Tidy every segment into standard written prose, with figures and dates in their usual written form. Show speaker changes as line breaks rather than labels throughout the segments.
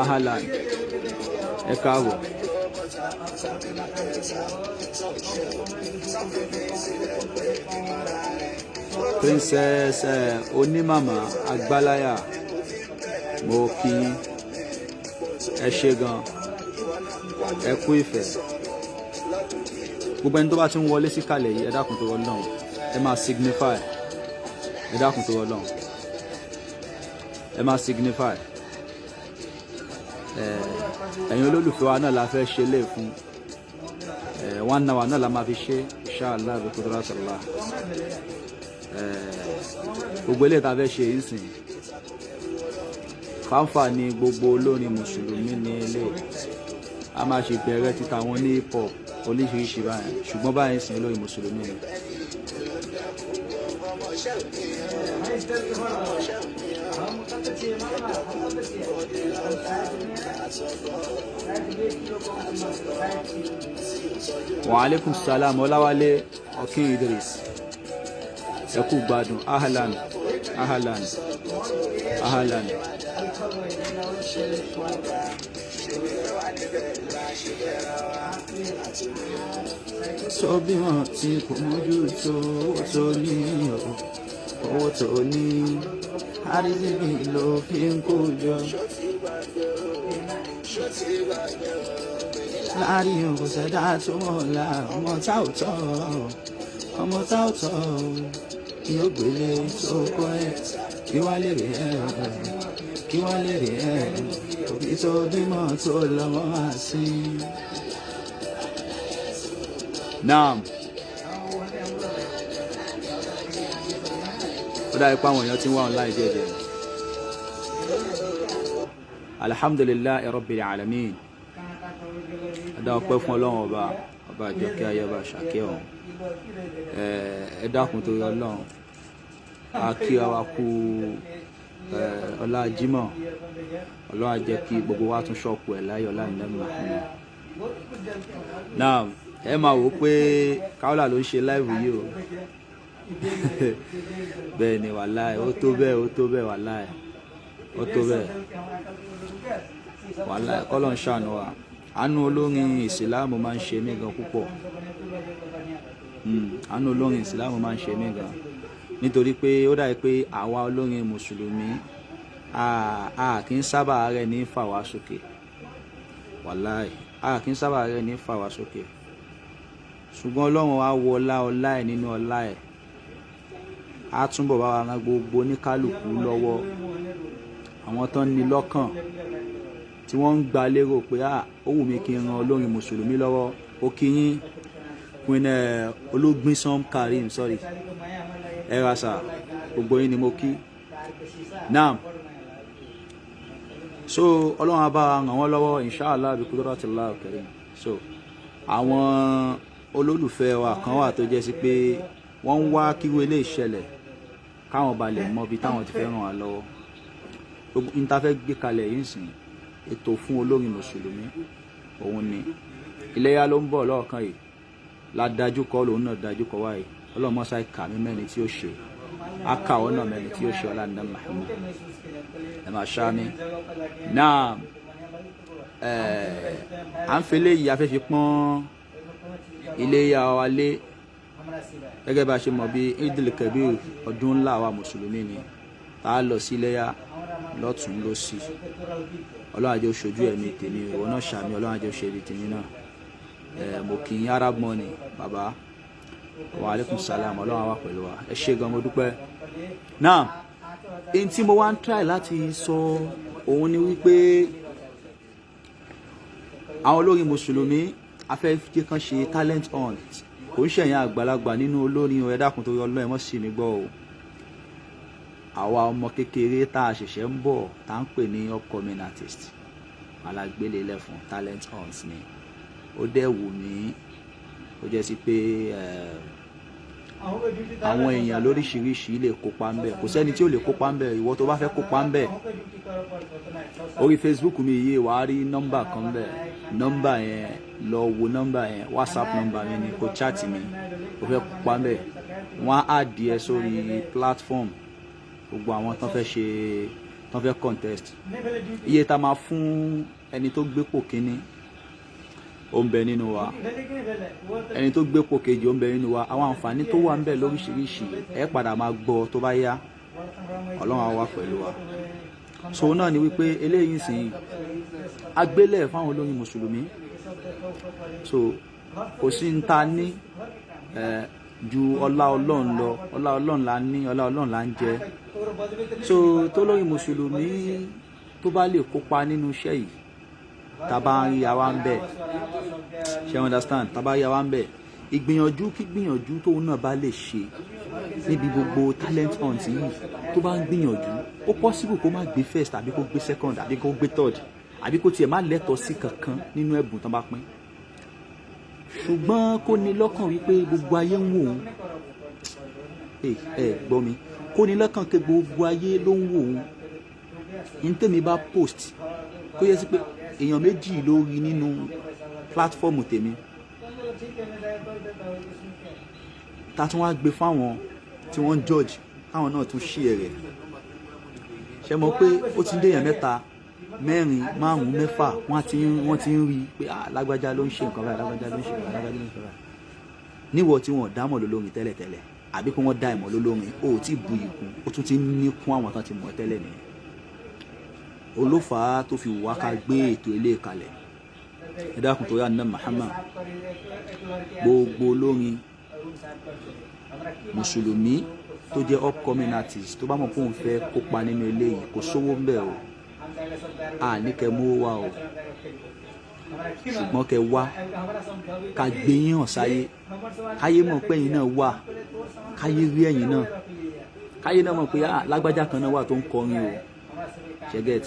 Ahalan, ẹ káàbọ̀. Princess Onímàmá Àgbáláyà, mo kí ẹ ṣé gan, ẹ kú ìfẹ́. Gbogbo ẹni tó bá ti ń wọlé sí kalẹ̀ yìí, ẹ dákun tó wọlé náà, ẹ máa signify, ẹ dákun tó wọlé náà, ẹ máa signify. Ẹ̀yin olólùfẹ́ wa náà la fẹ́ ṣe lé fún 1 hour náà la máa fi ṣe inshallah bi qudratillah. Gbogbo eléyìí tá fẹ́ ṣe yìí sìn fáńfà ni gbogbo olórin mùsùlùmí ní ilé a máa ṣe bẹ̀rẹ̀ títa wọn ní hip hop oríṣiríṣi báyìí ṣùgbọ́n báyìí sìn olórin mùsùlùmí ni. Wa alaikum salam Ọláwálé Ọ̀kín Idris, ẹ kú gbádùn. Ahlan ahlan ahlan. Sọ bí wọn tí kò mójú tó owó tó ní owó tó ní àrísìkí ló fi ń kó jọ. Láàrin kò sẹ́dá tó mọ̀lá ọmọ táwùtọ́ yóò gbélé sóko ẹ̀ kí wá lè rí ẹ̀ òbí tó bímọ tó lọ́mọ àsí. Naam. Ó dá ipá àwọn èèyàn tí ń wá online jẹ́jẹ́. Alhamdulillahi Rabbil Alamin. Ẹ̀dá ọpẹ́ fún Ọlọ́run ọba àjọkẹ́ ayé ọba ṣàkẹ́ ọ̀hún. Ẹ dákun torí Ọlọ́run. A kí wa kú ọlá Jímọ̀. Ọlọ́run á jẹ́ kí gbogbo wa tún ṣọ́ọ̀kù ẹ̀ láyọ̀ ọlá ìnáwó Muhammad. Naam. Ẹ máa wò pé Kaola ló ń ṣe live yìí o. Bẹ́ẹ̀ ni wàláì, ó tó bẹ́ẹ̀ wàláì, ó tó bẹ́ẹ̀ wàláì. Kọ́lọ̀ ń ṣàánú wa. Àánú olórin ìsìláàmù máa ń ṣe mí gan púpọ̀. Àánú olórin ìsìláàmù máa ń ṣe mí gan nítorí pé ó dàbí pé àwa olórin mùsùlùmí a kì í sábà rẹ̀ ní fà wá sókè wàláì, a kì í sábà rẹ̀ ní fà wá sókè. Ṣùgbọ́n Ọlọ́run á wọ ọlá ẹ̀ nínú ọlá ẹ̀ á túnbọ̀ bá wa ran gbogbo oníkálùkù lọ́wọ́. Àwọn tó ń ní lọ́kàn tí wọ́n ń gba lérò pé ó wù mí kí n ran olórin mùsùlùmí lọ́wọ́. Ó kí yín Queen Olúgbìnsán Karim ẹ ra sà, gbogbo yín ni mo kí. Naam. So Ọlọ́run á bá wa ràn wọ́n lọ́wọ́ inshallah bi qudratillah karim. So àwọn olólùfẹ́ wa kan wà tó jẹ́ sí pé wọ́n ń wá kíwé ilé ìṣẹ̀lẹ̀ káwọn ba lè mọ ibi táwọn ti fẹ́ ràn wá lọ́wọ́. Ní ta fẹ́ gbé kalẹ̀ yìí sìn ètò fún olórin mùsùlùmí òun ni iléyá ló ń bọ̀ lọ́ọ̀kan yìí ládájú kọ́ lòun náà dájú kọ́ wáyé ọlọ́mọṣá ìkà mi mẹ́rin tí ó ṣe aka ọ̀nà mẹ́rin tí ó ṣe ọ̀làǹdà Muhammad ẹ̀ máa ṣá mi náà à ń fẹlẹ́ yìí afẹ́ fi pọ́n iléyá wa lé gẹ́gẹ́ bá a ṣe mọ̀ bí Eidul Kabir ọdún ńlá wa mùsùlùmí ni tá a lọ sí iléyá lọ́tún lósì ọlọ́run àjẹ́ òṣojú ẹ̀mí tèmi ìwọ náà ṣàmì ọlọ́run àjẹ́ òṣèlú tèmi náà mo kì í Arab Money bàbá wa alaikum salam ọlọ́run àwa pẹ̀lú wa ẹ ṣé gan mo dúpẹ́. náà èyí tí mo wá ń try láti sọ òun ni wípé àwọn olórin mùsùlùmí afẹ́fẹ́ kan ṣe talent hunt kò ń ṣẹ̀yìn àgbàlagbà nínú olórin ẹ dákun torí ọlọ́run ẹ mọ̀ sí mi gbọ́ o àwa ọmọ kékeré tá a ṣẹ̀ṣẹ̀ ń bọ̀ tá ń pè ní upcoming artist alágbélé lẹ́fún talent hunt ni ó dẹ̀ wù mí ó jẹ́ sí pé àwọn èèyàn lóríṣiríṣi lè kópa ń bẹ̀ kò sẹ́ni tí ó lè kópa ń bẹ̀ ìwọ tó bá fẹ́ kópa ń bẹ̀ orí Facebook mi yìí wàá rí nọ́mbà kan bẹ̀ nọ́mbà yẹn lọ wo nọ́mbà yẹn WhatsApp nọ́mbà mi ni kò chat mi kò fẹ́ kópa ń bẹ̀ wọ́n á díẹ̀ sórí platform gbogbo àwọn tán fẹ́ ṣe tán fẹ́ contest iye tá máa fún ẹni tó gbépò kínní ó ń bẹ nínú wa ẹni tó gbépò kejì ó ń bẹ nínú wa àwọn àǹfààní tó wà ń bẹ lóríṣiríṣi ẹ padà máa gbọ́ tó bá yá ọlọ́run á wà pẹ̀lú wa so náà ni wípé eléyìí sìn agbélẹ̀ fáwọn olórin mùsùlùmí so kò sí ń ta ní ju ọlá ọlọ́run lọ ọlá ọlọ́run la ní ọlá ọlọ́run la ń jẹ so tó lórí mùsùlùmí tó bá lè kópa nínú iṣẹ́ yìí tàbá ń rí àwa ń bẹ̀ ṣe understand tàbá rí àwa ń bẹ̀ ìgbìyànjú kí gbìyànjú tóun náà bá lè ṣe níbi gbogbo talent hunt yìí tó bá ń gbìyànjú ó possible kó má gbé first àbí kó gbé second àbí kó gbé third àbí kó tiẹ̀ má lẹ́tọ̀ọ́ sí kankan nínú ẹ̀bùn tán bá pín ṣùgbọ́n kó ní lọ́kàn wípé gbogbo ayé ń wò ó gbọ́ mi kó ní lọ́kàn pé gbogbo ayé ló ń wò ó ní tèmi bá post kó yẹ sí pé èèyàn méjì ló rí nínú pílátífọ́ọ̀mù tèmi ta tún wá gbé fáwọn tí wọ́n ń judge káwọn náà tún ṣí ẹ̀rẹ̀ ṣe mọ̀ pé ó ti ń déyàn mẹ́ta mẹ́rin márùn-ún mẹ́fà wọ́n ti ń rí pé lágbájá ló ń ṣe nǹkan báyìí lágbájá ló ń ṣe nǹkan báyìí níwọ̀ tí wọ́n dámọ̀ lólórin tẹ́lẹ̀tẹ́lẹ̀ àbí pé wọ́n dá ìmọ̀ lólórin ó ti bu ìkún ó tún ti ní kún àwọn tán ti mọ̀ tẹ́lẹ̀ nìyẹn olófàá tó fi wá ká gbé ètò ilé kalẹ̀ ẹ dákun tó yá ní Muhammad gbogbo olórin mùsùlùmí tó jẹ́ upcoming artist tó bá mọ̀ pé òun fẹ́ kópa nínú eléyìí kò sówó ń bẹ̀ o ní kẹ́ mú wá o ṣùgbọ́n kẹ́ wá ká gbé yín hàn sáyé káyé mọ̀ pé ẹ̀yin náà wà káyé rí ẹ̀yin náà káyé náà mọ̀ pé lágbájá kan náà wà tó ń kọrin o ṣẹ́gẹ́t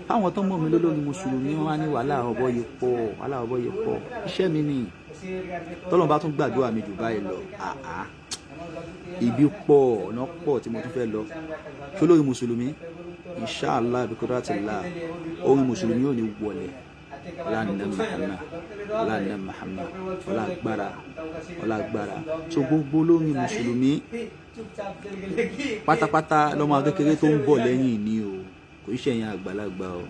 fáwọn tó mọ̀ mí lólórí mùsùlùmí wọn á ní wàhálà ọ̀bọ yìí pọ̀ iṣẹ́ mi ni tọ́lọ́n bá tún gbàdúrà mi jù báyìí lọ ibi pọ̀ ọ̀nà pọ̀ tí mo tún fẹ́ lọ ṣó lórí mùsùlùmí inshallah bí kúrò àti là orin mùsùlùmí ò ní wọlé ọlànà Muhammad ọlágbára so gbogbo lórí mùsùlùmí pátápátá lọ́mọ kékeré tó ń bọ̀ lẹ́yìn ni o kò ṣe ẹ̀yìn àgbàlagbà o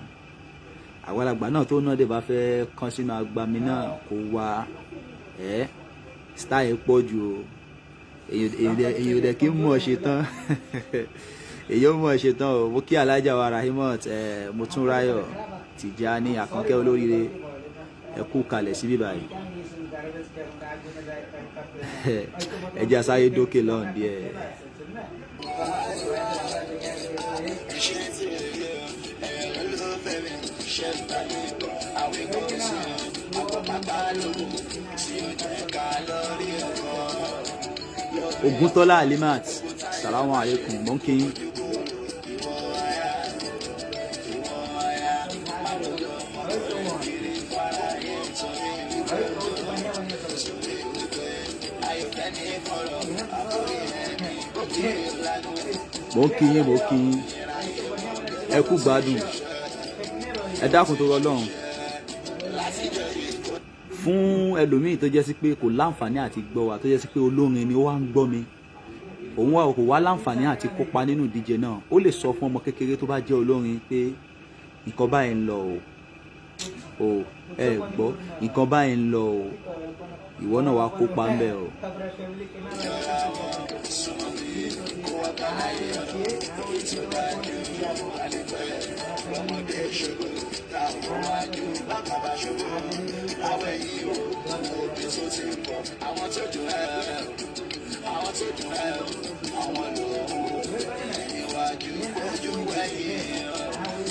àgbàlagbà náà tó náà dé bá fẹ́ kán sínú agbami náà kó wá style pọ̀ jù o èyí ò dẹ̀ kí ń mọ̀ ṣe tán èyí ò mọ̀ ṣe tán o mo kí alájà wa Rahimot Motúnráyọ̀ Tìjání Àkànkẹ́ olóríire ẹ kú kalẹ̀ síbí báyìí ẹ jẹ́ asáyé dókè lọ́hùn díẹ̀. Ògúntọ́lá Alimat salamu alaikum mọ́ kí yín. mo kí yín ẹ kú gbádùn ẹ dákun tó rọlọ́run fún ẹlòmíì tó jẹ́ sí pé kò láǹfààní àti gbọ́ wa tó jẹ́ sí pé olórin ni ó wá ń gbọ́ mi òun wa kò wá láǹfààní àti kópa nínú ìdíje náà ó lè sọ fún ọmọ kékeré tó bá jẹ́ olórin pé nǹkan báyìí ń lọ o ẹ gbọ́ nǹkan báyìí ń lọ o ìwọ náà wá kópa ń bẹ̀ o.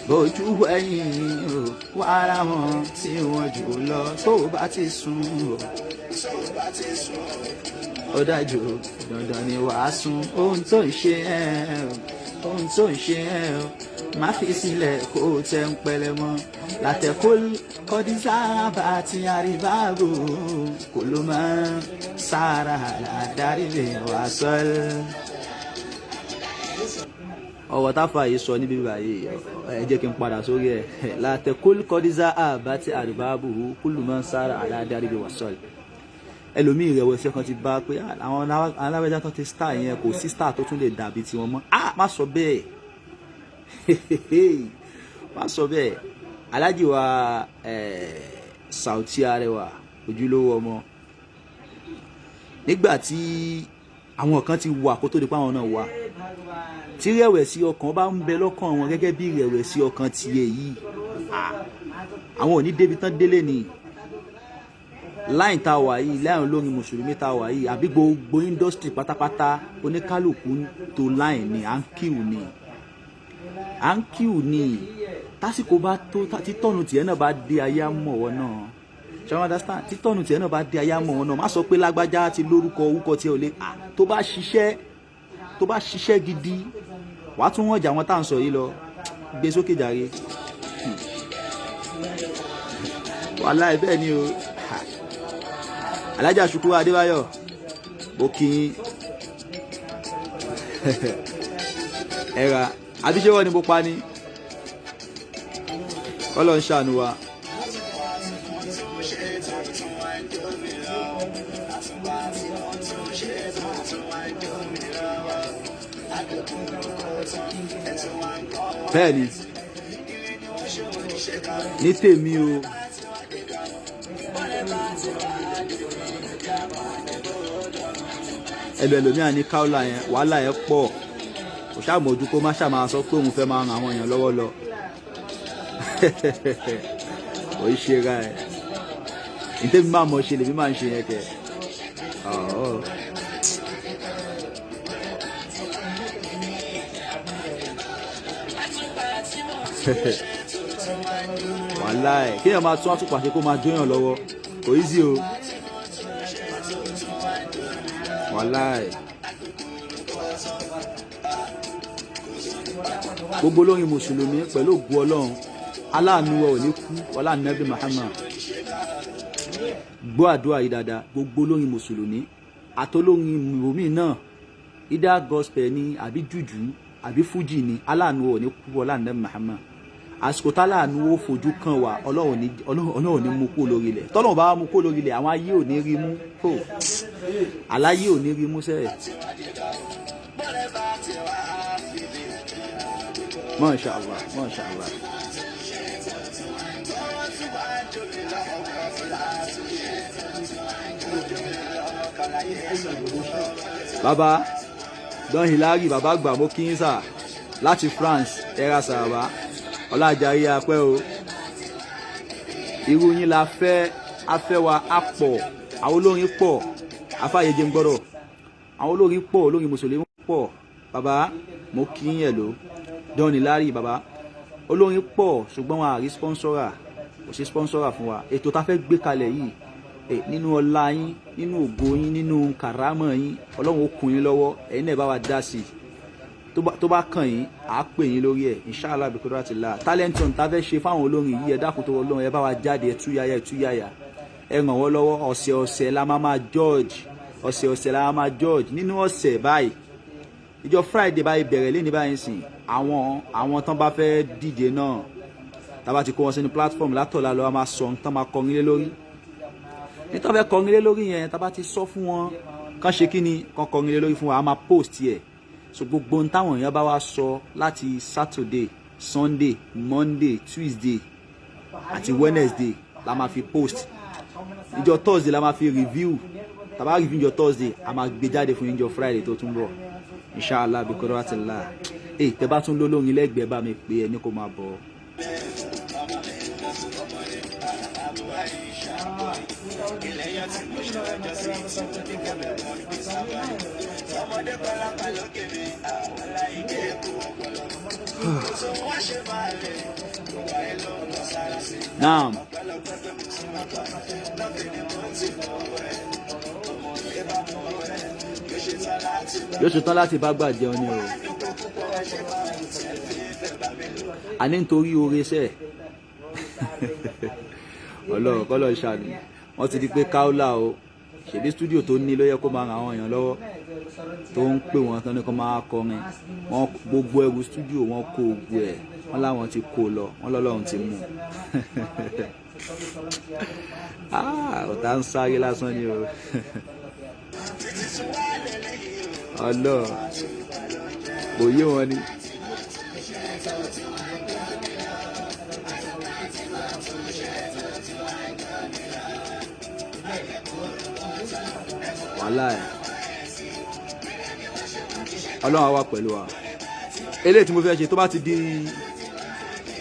Bójú ẹ̀yìn o wàrà wọn tí wọ́n jù lọ tó bá ti sùn ó dájú dandan ni wàá sùn ohun tó ń ṣe ẹ́ o má fi sílẹ̀ kó o tẹ́ ń pẹlẹ mọ́ látẹ̀kọ́ kọ́dísà bá ti àríbáàbò kò ló máa ń sára àdárí lè wá sọ́ọ́. ọ̀rọ̀ táfà yìí sọ níbí báyìí ẹ jẹ́ kí n padà sórí ẹ̀ látẹ̀kọ́ kọ́dísà bá ti àríbáàbò kò ló máa ń sára àdárí lè wá sọ́ọ́. ẹlòmíì ìrẹ̀wẹ̀sì kan ti bá pé àwọn aláwẹ̀dá tó ti star yẹn kò sí star tó tún lè dàbí tiwọn mọ́ má sọ bẹ́ẹ̀ má sọ bẹ́ẹ̀ Alhaji wa Saoty Arewa ojúlówó ọmọ nígbà tí àwọn kan ti wà kó tó di pé àwọn náà wà tí rẹ̀wẹ̀sì ọkàn bá ń bẹ lọ́kàn wọn gẹ́gẹ́ bí rẹ̀wẹ̀sì ọkàn tiẹ̀ yìí àwọn ò ní débi tán délé ni láìn tá a wà yìí láìn olórin mùsùlùmí tá a wà yìí àbí gbogbo industry pátápátá oníkálùkù tó láìn ni à ń kíw ni tásìkò bá tó títọ́nù tiẹ̀ náà bá dé ayé àmọ̀wọ́ náà ṣe wọ́n understand títọ́nù tiẹ̀ náà bá dé ayé àmọ̀wọ́ náà má sọ pé lágbájá ti lórúkọ orúkọ tí ò lè tó bá ṣiṣẹ́ gidi wàá tún wọ́n jà wọ́n tá à ń sọ yìí lọ gbé sókè jàre wàláhì bẹ́ẹ̀ ni o. Alhaji Shukuru Adébáyọ̀ òkìn ẹ̀rà àbíṣẹ́wọ́ ni mo pa ní Ọlọ́run ṣàánú wa. bẹ́ẹ̀ ni ní tèmi o ẹlòmíà ní káwọ́là yẹn wàhálà yẹn pọ̀ kò ṣàmójú kó má ṣàmà sọ pé òun fẹ́ máa ran àwọn èèyàn lọ́wọ́ lọ kò í ṣe ra ẹ̀ ìtẹ́mi máa mọ̀ ṣe lèmi máa ń ṣe yẹn kẹ̀ wàhálà ẹ̀ kéèyàn máa tún àtúpàṣe kó máa jóyàn lọ́wọ́ kò í sí o. Wàláì gbogbo olórin mùsùlùmí pẹ̀lú ògùn Ọlọ́run aláàánú wa ò ní kú ọlá Ànábì Muhammad gbọ́ àdúrà yìí dáadáa gbogbo olórin mùsùlùmí àtolórin mùmí náà ìdá gospel ni àbí jùjú àbí fújì ni aláàánú wa ò ní kú ọlá Ànábì Muhammad àsìkò táláàánú ó fojú kan wà Ọlọ́run ní mú kó lórí ilẹ̀ tọ́lọ́run bá mú kó lórí ilẹ̀ àwọn ayé ò ní rí mú kó aláyé ò ní rí mú sẹ́ẹ̀. Masha Allah, Masha Allah. Bàbá Don Hilary bàbá gbà mọ́ kí n sà láti France ẹ̀rà sàràbà ọlájàrí apẹ́ o irú yín la fẹ́ afẹ́ wa á pọ̀ àwọn olórin pọ̀ afáyẹjẹ ń gbọ́dọ̀ àwọn olórin pọ̀ olórin mùsùlùmí pọ̀ bàbá mo kí yín ẹ̀ ló Don Hilary bàbá olórin pọ̀ ṣùgbọ́n wọn àrí sponsora kò sí sponsora fún wa ètò tá fẹ́ gbé kalẹ̀ yìí nínú ọlá yín nínú ògo yín nínú kàrámọ̀ yín Ọlọ́run ó kún yín lọ́wọ́ ẹ̀yin náà bá wa dá sí tó bá kàn yín à á pè yín lórí ẹ̀ inshallah bí kúrò àti là talent hunt tá fẹ́ ṣe fáwọn olórin yìí ẹ dákun tó Ọlọ́run ẹ bá wa jáde ẹ túyàyà ẹ ràn wọ́n lọ́wọ́ ọ̀sẹ̀ la máa George ọ̀sẹ̀ la máa George nínú ọ̀sẹ̀ báyìí ìjọ Friday báyìí bẹ̀rẹ̀ lé ní báyìí sìn àwọn tán bá fẹ́ díje náà tàbá ti kó wọn sínú platform látọ̀la lọ́wọ́ máa sọ tán máa kọrin lé lórí nítorí fẹ́ kọrin lé lórí yẹn tàbá ti sọ fún wọn kán ṣe kí ni kán kọrin lé lórí fún wa a máa post yẹ so gbogbo ohun táwọn èèyàn bá wá sọ láti Saturday Sunday Monday Tuesday àti Wednesday la máa fi post ìjọ Thursday la máa fi review tàbá review ìjọ Thursday a máa gbé jáde fún ìjọ Friday tó tún bọ̀ inshallah bí kọ́dọ̀ àti là tẹ bá tún lólórin lẹ́gbẹ̀ẹ́ bá mi pé ẹni kò máa bọ̀. Naam. Yóò ṣetán láti bá gbà jẹun ni o àní nítorí oore sẹ Ọlọ́run kọlọ ṣàánú wọn ti di pé káúlà o ṣèbí stúdíò tó ní ló yẹ kó máa ràn àwọn èèyàn lọ́wọ́ tó ń pè wọn tán ní kó máa kọrin wọn gbogbo ẹrù stúdíò wọn kó gbogbo ẹ wọn láwọn ti kó lọ wọn lọ́lọ́run ti mú ọ̀tá ń sáré lásán ni o Ọlọ́run òye wọn ni. wàhálà ẹ̀ Ọlọ́run á wà pẹ̀lú wa eléyìí tí mo fẹ́ ṣe tó bá ti di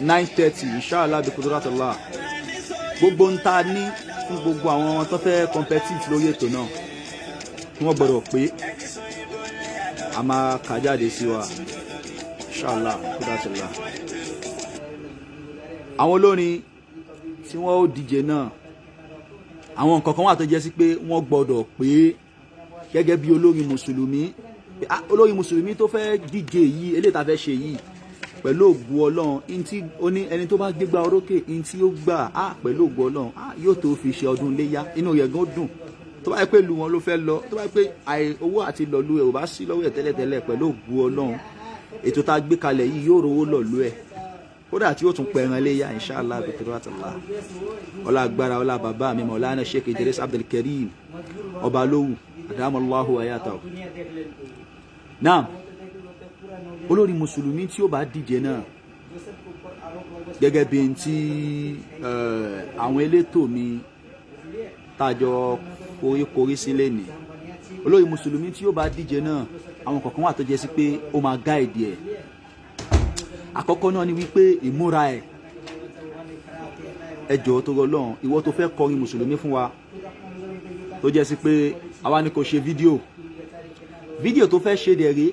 9:30 inshallah bí kudratullah gbogbo ń ta ní fún gbogbo àwọn tó fẹ́ competitive lórí ètò náà tí wọ́n gbọ́dọ̀ pé a máa kà jáde sí wa inshallah kudratullah àwọn olórin tí wọ́n ó díje náà àwọn nǹkan kan wà tó jẹ́ sí pé wọ́n gbọ́dọ̀ pé gẹ́gẹ́ bí olórin mùsùlùmí tó fẹ́ díje yìí eléyìí tá fẹ́ ṣe yìí pẹ̀lú ògùn Ọlọ́run ntí ó ní ẹni tó bá gbégbá orókè ntí ó gbà pẹ̀lú ògùn Ọlọ́run yóò tó fi ṣe ọdún léyá inú rẹ̀ gan dùn tó bá yẹ pé lu wọn ló fẹ́ lọ tó bá yẹ pé owó àti lọ́lú ẹ̀ ò bá sí lọ́wọ́ ẹ̀ tẹ́lẹ̀tẹ́lẹ̀ pẹ̀lú ògùn Ọlọ́run ètò tá a gbé kalẹ̀ yìí yóò rówó lọ́lú ẹ̀ kódà tí ó tún pẹ̀ràn léyà inshallah bi kudratullah ọlá agbára ọlá bàbá mi Maulana Sheikh Idris Abdul Karim ọba lówù adamallahu ayatahu. Naam olórí mùsùlùmí tí ó bá díje náà gẹ́gẹ́ bí n tí àwọn elétò mi tàjọ koríkorí sílẹ̀ ní olórí mùsùlùmí tí ó bá díje náà àwọn kọ̀ọ̀kan wà tó jẹ́ sí pé ó máa gáìdì ẹ̀ àkọ́kọ́ náà ni wípé ìmúra ẹ̀ ẹjọ́ tó rọlọ́run ìwọ tó fẹ́ kọrin mùsùlùmí fún wa tó jẹ́ sí pé àwa ni kò ṣe fídíò tó fẹ́ ṣe dẹ̀ rí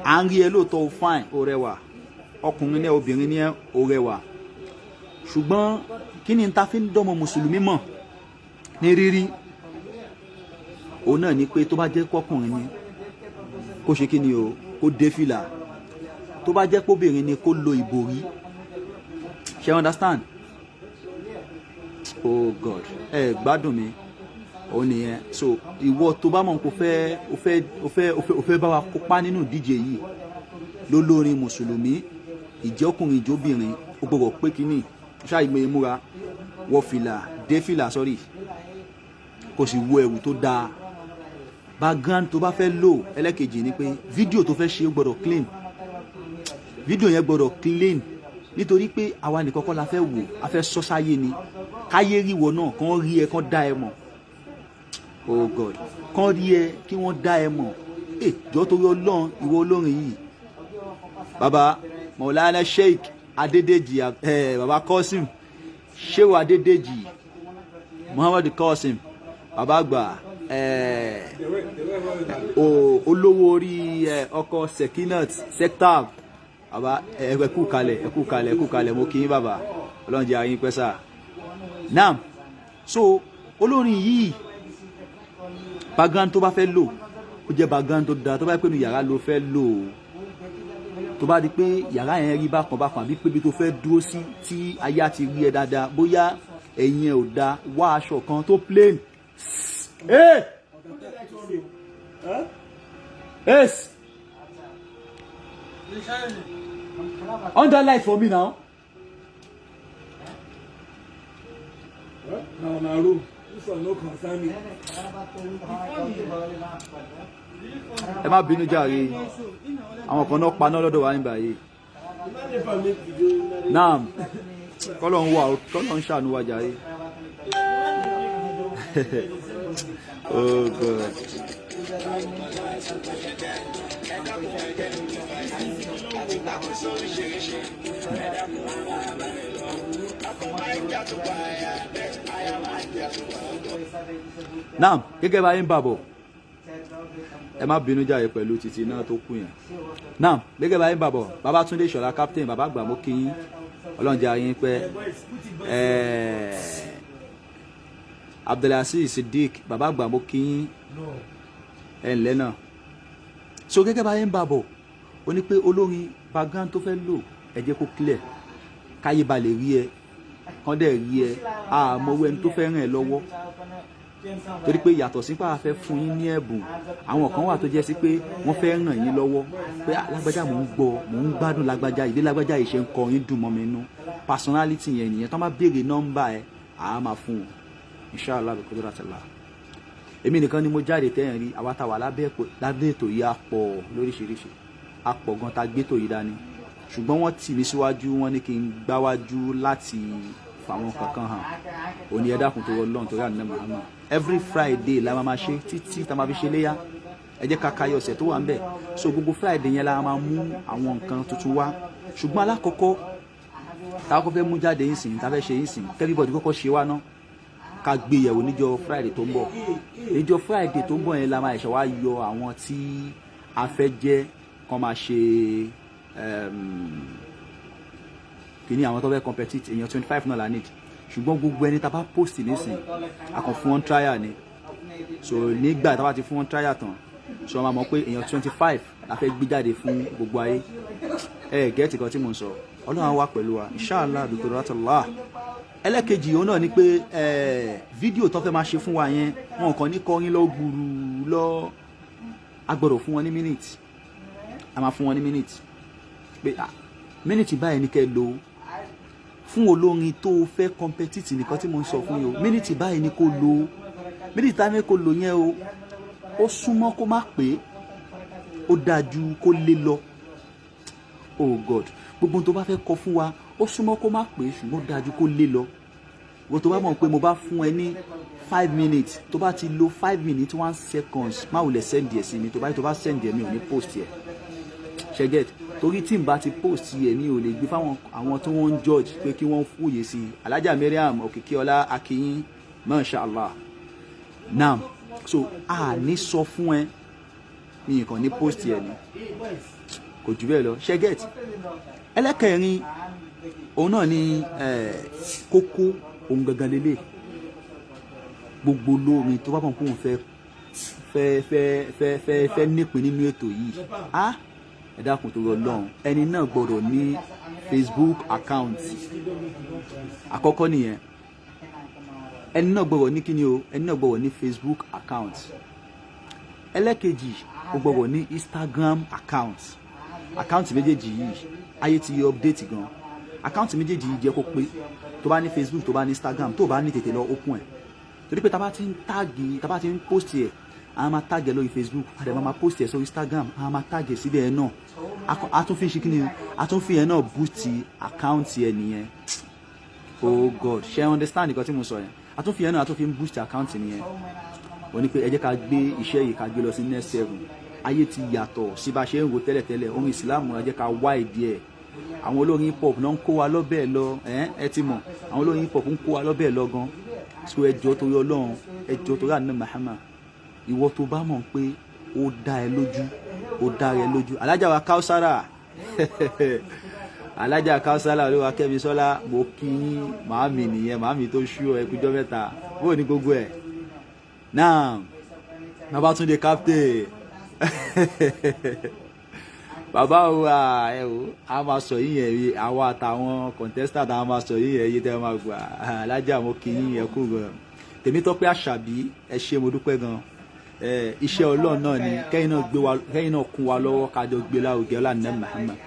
à ń rí ẹ lóòótọ́ ó fine ó rẹwà ọkùnrin náà obìnrin ní ó rẹwà ṣùgbọ́n kí ni ta fi ń dọ́mọ mùsùlùmí mọ̀ ní rírí òun náà ni pé tó bá jẹ́ kọkùnrin ni kó ṣe kí ni o kó dé fìlà tó bá jẹ́ póbìnrin ni kó lo ìbòrí ṣe understand oh God gbádùn mi òun nìyẹn so ìwọ tó bá mọ̀ kó fẹ́ bá wa kópa nínú ìdíje yìí lólórin mùsùlùmí ìjọkùnrin ìjóbìnrin ó gbọ́dọ̀ pé kínní ṣáà ìmọ̀ ìmúra wọ fìlà dé fìlà sọ́rí kò sì wọ ẹ̀wù tó dáa background tó bá fẹ́ lò ẹlẹ́kejì ni pé fídíò tó fẹ́ ṣe ó gbọ́dọ̀ clean fídíò yẹn gbọ́dọ̀ clean nítorí pé àwa nìkan kọ́ la fẹ́ wò a fẹ́ sọ sáyé ni káyé rí wọ náà kán rí ẹ kán dá ẹ mọ̀ oh God kán rí ẹ kí wọ́n dá ẹ mọ̀ jọ torí Ọlọ́run ìwọ olórin yìí baba Maulana Sheikh Adédèjì baba Qasim Sheikh Adédèjì Muhammad Qasim baba àgbà olówó orí ọkọ̀ Sekinat Sektab baba ẹkú kalẹ̀ mo kí yín baba Ọlọ́run jẹ́ ayín pẹ́sà naam so olórin yìí background tó bá fẹ́ lò ó jẹ́ background tó dáa tó bá pé nu yàrá ló fẹ́ lò ó tó bá di pé yàrá yẹn rí bákan àbí pé bí tó fẹ́ dúró sí tí ayé ti rí ẹ dáadáa bóyá ẹ̀yìn ẹ̀ ò da wá aṣọ kan tó plain Hey! Yes! On that light for me now.
Now na room. This one no concern me.
Ẹ má bínú jàre. Àwọn kan náà paná lọ́dọ̀ wa nígbà yìí. Naam. Kọ́lọ̀ ń wà ó, kọ́lọ̀ ń ṣàánú wa jàre. Oh God. Naam, gẹ́gẹ́ bá yín bàbọ̀. Ẹ má bínú jàre pẹ̀lú títí náà tó kù yẹn. Naam, gẹ́gẹ́ bá yín bàbọ̀. Babátúndé Ìṣọ̀lá captain, bàbá àgbà mo kí yín. Ọlọ́run jẹ́ ayín pẹ́. Abdulaziz Siddiq, bàbá àgbà mo kí yín. Ẹ ǹlẹ́ náà. So gẹ́gẹ́ bá yín bàbọ̀, ó ní pé olórin background tó fẹ́ lò ẹ jẹ́ kó clear. Káyé ba lè rí ẹ, kán dẹ̀ rí ẹ, àmọ́ owó ẹni tó fẹ́ ràn ẹ́ lọ́wọ́. Torí pé yàtọ̀ sí pé a fẹ́ fún yín ní ẹ̀bùn, àwọn kan wà tó jẹ́ sí pé wọ́n fẹ́ ràn yín lọ́wọ́. Pé lágbájá mò ń gbọ́, mò ń gbádùn lágbájá, ìdí lágbájá yìí ṣe ń kọrin dùn mọ́ mi nú. Personality yẹn nìyẹn, tó máa béèrè nọ́mbà ẹ, àá máa fún wọn. Inshallah bi qudratillah. Èmi nìkan ni mo jáde tẹ́yìn rí, àwa tá wà lábẹ́ ètò yìí á pọ̀ lóríṣiríṣi. Á pọ̀ gan tá gbé ètò yìí dání. Ṣùgbọ́n wọ́n tì mí síwájú, wọ́n ní kí n gbáwájú láti fàwọn kankan hàn. Òní ẹ dákun tó Ọlọ́run torí Ànábì Muhammad. Every Friday la máa ṣe títí tá máa fi ṣe léyà. Ẹ jẹ́ ká káyọ̀ ọ̀sẹ̀ tó wà ń bẹ̀. So gbogbo Friday yẹn la máa mú àwọn nǹkan tuntun wá. Ṣùgbọ́n alákọ̀ọ́kọ́ tá a kọ́ fẹ́ mú jáde yín sìn, tá a fẹ́ ṣe yín sìn, everybody kọ́kọ́ ṣe wá ná. Ká gbé yẹ̀wò níjọ́ Friday tó ń bọ̀. Níjọ́ Friday tó ń bọ̀ yẹn la máa ṣe wá yọ àwọn tí a fẹ́ jẹ́ kán máa ṣe kìíní àwọn tó fẹ́ compete èèyàn 25 náà la need. Ṣùgbọ́n gbogbo ẹni tá a bá post nísìn a kàn fún wọn trial ni. So nígbà tá a bá ti fún wọn trial tán so wọn máa mọ̀ pé èèyàn 25 la fẹ́ gbé jáde fún gbogbo ayé. Gẹ́ẹ̀tì kan tí mo ń sọ Ọlọ́run á wà pẹ̀lú wa inshallah bi qudratillah. Ẹlẹ́kejì òun náà ni pé fídíò tó fẹ́ máa ṣe fún wa yẹn wọn kàn ní kọrin lọ gbùrù lọ. A gbọ́dọ̀ fún wọn ní minute, a máa fún wọn ní minute pé minute báyìí ni kẹ́ lò fún olórin tó fẹ́ competitive nìkan tí mo ń sọ fún yín o. Minute báyìí ni kó lò, minute tá a fẹ́ kó lò yẹn o. Ó súnmọ́ kó má pé, ó dájú kó lé lọ. Oh God, gbogbo tó bá fẹ́ kọ fún wa ó súnmọ́ kó má pé ṣùgbọ́n ó dájú kó lé lọ. Wọ́n tó bá mọ̀ pé mo bá fún ẹ ní 5 minutes tó bá ti lo 5 minutes 1 seconds má wulẹ̀ send ẹ̀ sí mi, tó bá send ẹ̀ mi ò ní post ẹ̀. Ṣẹ́gẹ̀t torí tí n bá ti post ẹ̀ mi ò lè gbé fáwọn àwọn tó wọ́n ń judge pé kí wọ́n fòye sí i. Alájà Mariam Òkìkíọlá Akínyìn Masha Allah. Now so a ní sọ fún ẹ mi kàn ní post ẹ̀ ni kò jù bẹ́ẹ̀ lọ. Ṣẹ́gẹ̀t ẹlẹ́kẹ̀rin òun náà ni kókó òun gangan lélẹ̀. Gbogbo lórin tó bá mọ̀ pé òun fẹ́ nípìn nínú ètò yìí ẹ dákun tó Ọlọ́run ẹni náà gbọ́dọ̀ ní Facebook account. Àkọ́kọ́ nìyẹn, ẹni náà gbọ́dọ̀ ní kíni o, ẹni náà gbọ́dọ̀ ní Facebook account. Ẹlẹ́kejì ó gbọ́dọ̀ ní Instagram account. Account méjèèjì yìí ayé ti yọ update gan. Account méjèèjì yìí jẹ́ kó pé tó bá ní Facebook tó bá ní Instagram tó bá ní tètè lọ open ẹ̀. Torí pé tá bá ti ń tagi, tá bá ti ń post ẹ̀ a máa tag ẹ̀ lórí Facebook, a dẹ̀ máa post ẹ̀ sórí Instagram, a máa tag ẹ̀ síbẹ̀ ẹ̀ náà. A tún fi ṣe kíni, a tún fi ẹ̀ náà boost account ẹ̀ nìyẹn. Oh God, ṣe understand nǹkan tí mo sọ yẹn? A tún fi ẹ̀ náà, a tún fi ń boost account nìyẹn. Ó ní pé ẹ jẹ́ ká gbé iṣẹ́ yìí ká gbé lọ sí next level. Ayé ti yàtọ̀ sí bá ṣe ń ro tẹ́lẹ̀tẹ́lẹ̀, orin Islam ẹ jẹ́ ká wá ìdí ẹ̀. Àwọn olórin hip hop náà ń kó wa lọ́bẹ̀ lọ, ẹ ti mọ̀, àwọn olórin hip hop ń kó wa lọ́bẹ̀ lọ gan. So ẹjọ́ torí Ọlọ́run, ẹjọ́ torí Ànábì Muhammad, ìwọ tó bá mọ̀ pé ó dá ẹ lójú, ó dá ẹ lójú. Alájà wa Kausara Alájà Kausara Olúwa Kẹ́mi Sọ́lá, mo kí màámi nìyẹn, màámi tó ṣú ẹ kújọ́ mẹ́ta, bó ní gbogbo ẹ̀. Now Babátúndé captain bàbá wa ẹ o a máa sọ yín yẹn àwa àtàwọn contestant a máa sọ yín yẹn yìí tẹ́ máa gbà Alájà mo kí yín yẹn kú gan. Tèmítọ́pẹ́ Àṣàbí ẹ ṣé mo dúpẹ́ gan iṣẹ́ Ọlọ́run náà ni kẹ́yìn náà kún wa lọ́wọ́ kájọ gbé lárugẹ ọlá ní Muhammad.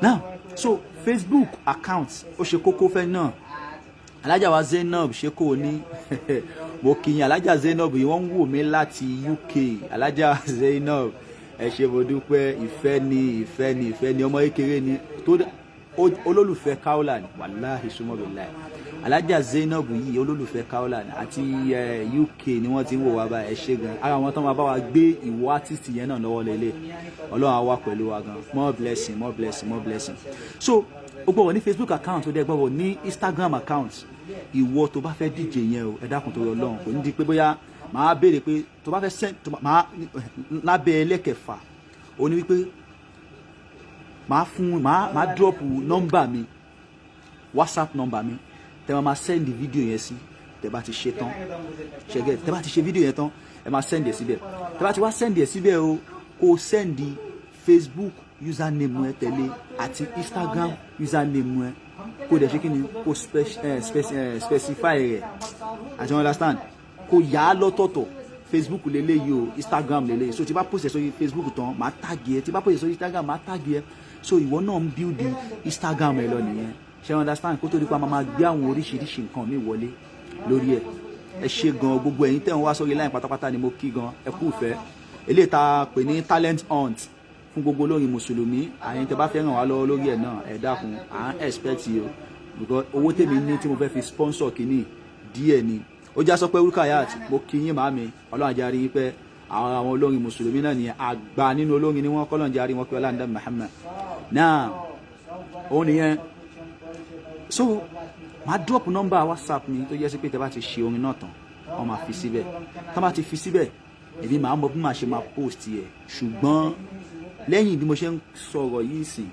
Now so Facebook account ó ṣe kókó fẹ́ náà alájà wa Zainab ṣe kò ní mo kìyìn alájà Zainab yìí wọ́n ń wò mí láti UK alájà Zainab ẹ ṣé mo dúpẹ́ ìfẹ́ ni ọmọ kékeré ni tó olólùfẹ́ Kaola ni wàláhì súnmọ́ billahi alájà Zainab yìí olólùfẹ́ Kaola ni àti UK ni wọ́n ti ń wò wá bá ẹ ṣé gan ara wọn tó máa bá wa gbé ìwọ artist yẹn náà lọ́wọ́ lélẹ̀ Ọlọ́run á wà pẹ̀lú wa gan more blessing so o gbọ́dọ̀ ní Facebook account o dẹ̀ gbọ́dọ̀ ní Instagram account ìwọ tó bá fẹ́ díje yẹn o ẹ dákun tó yọ Ọlọ́run kò ní di pé bóyá màá béèrè pé tó bá fẹ́ send màá lábẹ́ ẹlẹ́kẹ̀fà ó ní wípé màá drop nọ́mbà mi WhatsApp nọ́mbà mi tẹ́ máa send video yẹn sí tẹ́ bá ti ṣe tán ṣẹ́gẹ́ tẹ́ bá ti ṣe video yẹn tán ẹ máa send ẹ̀ síbẹ̀ tẹ́ bá ti wá send ẹ̀ síbẹ̀ o kó send Facebook username ẹ tẹ̀lé àti Instagram username ẹ kó dẹ̀ ṣe kí ni kó specify rẹ̀ àti understand kó yà á lọ́tọ̀ọ̀tọ̀ Facebook lélẹ́yìí o Instagram lélẹ́yìí so tí bá post ẹ̀ sórí Facebook tán máa tag ẹ tí bá post ẹ̀ sórí Instagram máa tag ẹ so ìwọ náà ń build Instagram ẹ lọ nìyẹn ṣe understand kó tó di pa máa gbé àwọn oríṣiríṣi nǹkan mi wọlé lórí ẹ ẹ ṣé gan gbogbo ẹ̀yin tẹ́ ń wá sórí line pátápátá ni mo kí gan ẹ kú ìfẹ́ eléyìí tá pè ní talent hunt fún gbogbo olórin mùsùlùmí àyìn tẹ́ bá fẹ́ ràn wá lọ́wọ́ lórí ẹ̀ náà ẹ dákun à ń expect yìí o because owó tèmi ní tí mo fẹ́ fi sponsor kìíní díẹ̀ ni ó já sọ pé Rukayat mo kí yín màámi Ọlọ́run jẹ́ àrí pé àwọn olórin mùsùlùmí náà nìyẹn àgbà nínú olórin ni wọ́n kọ́lọ́n jẹ́ àrí wọn pé ọlá Muhammad náà òun nìyẹn so màá drop number WhatsApp mi tó yẹ sí pé tẹ́ bá ti ṣe orin náà tán wọ́n máa fi síbẹ̀ tá bá ti fi síbẹ̀ èmi màá mọ bí màá ṣe máa post yẹ ṣùgbọ́n lẹ́yìn bí mo ṣe ń sọ̀rọ̀ yìí sìn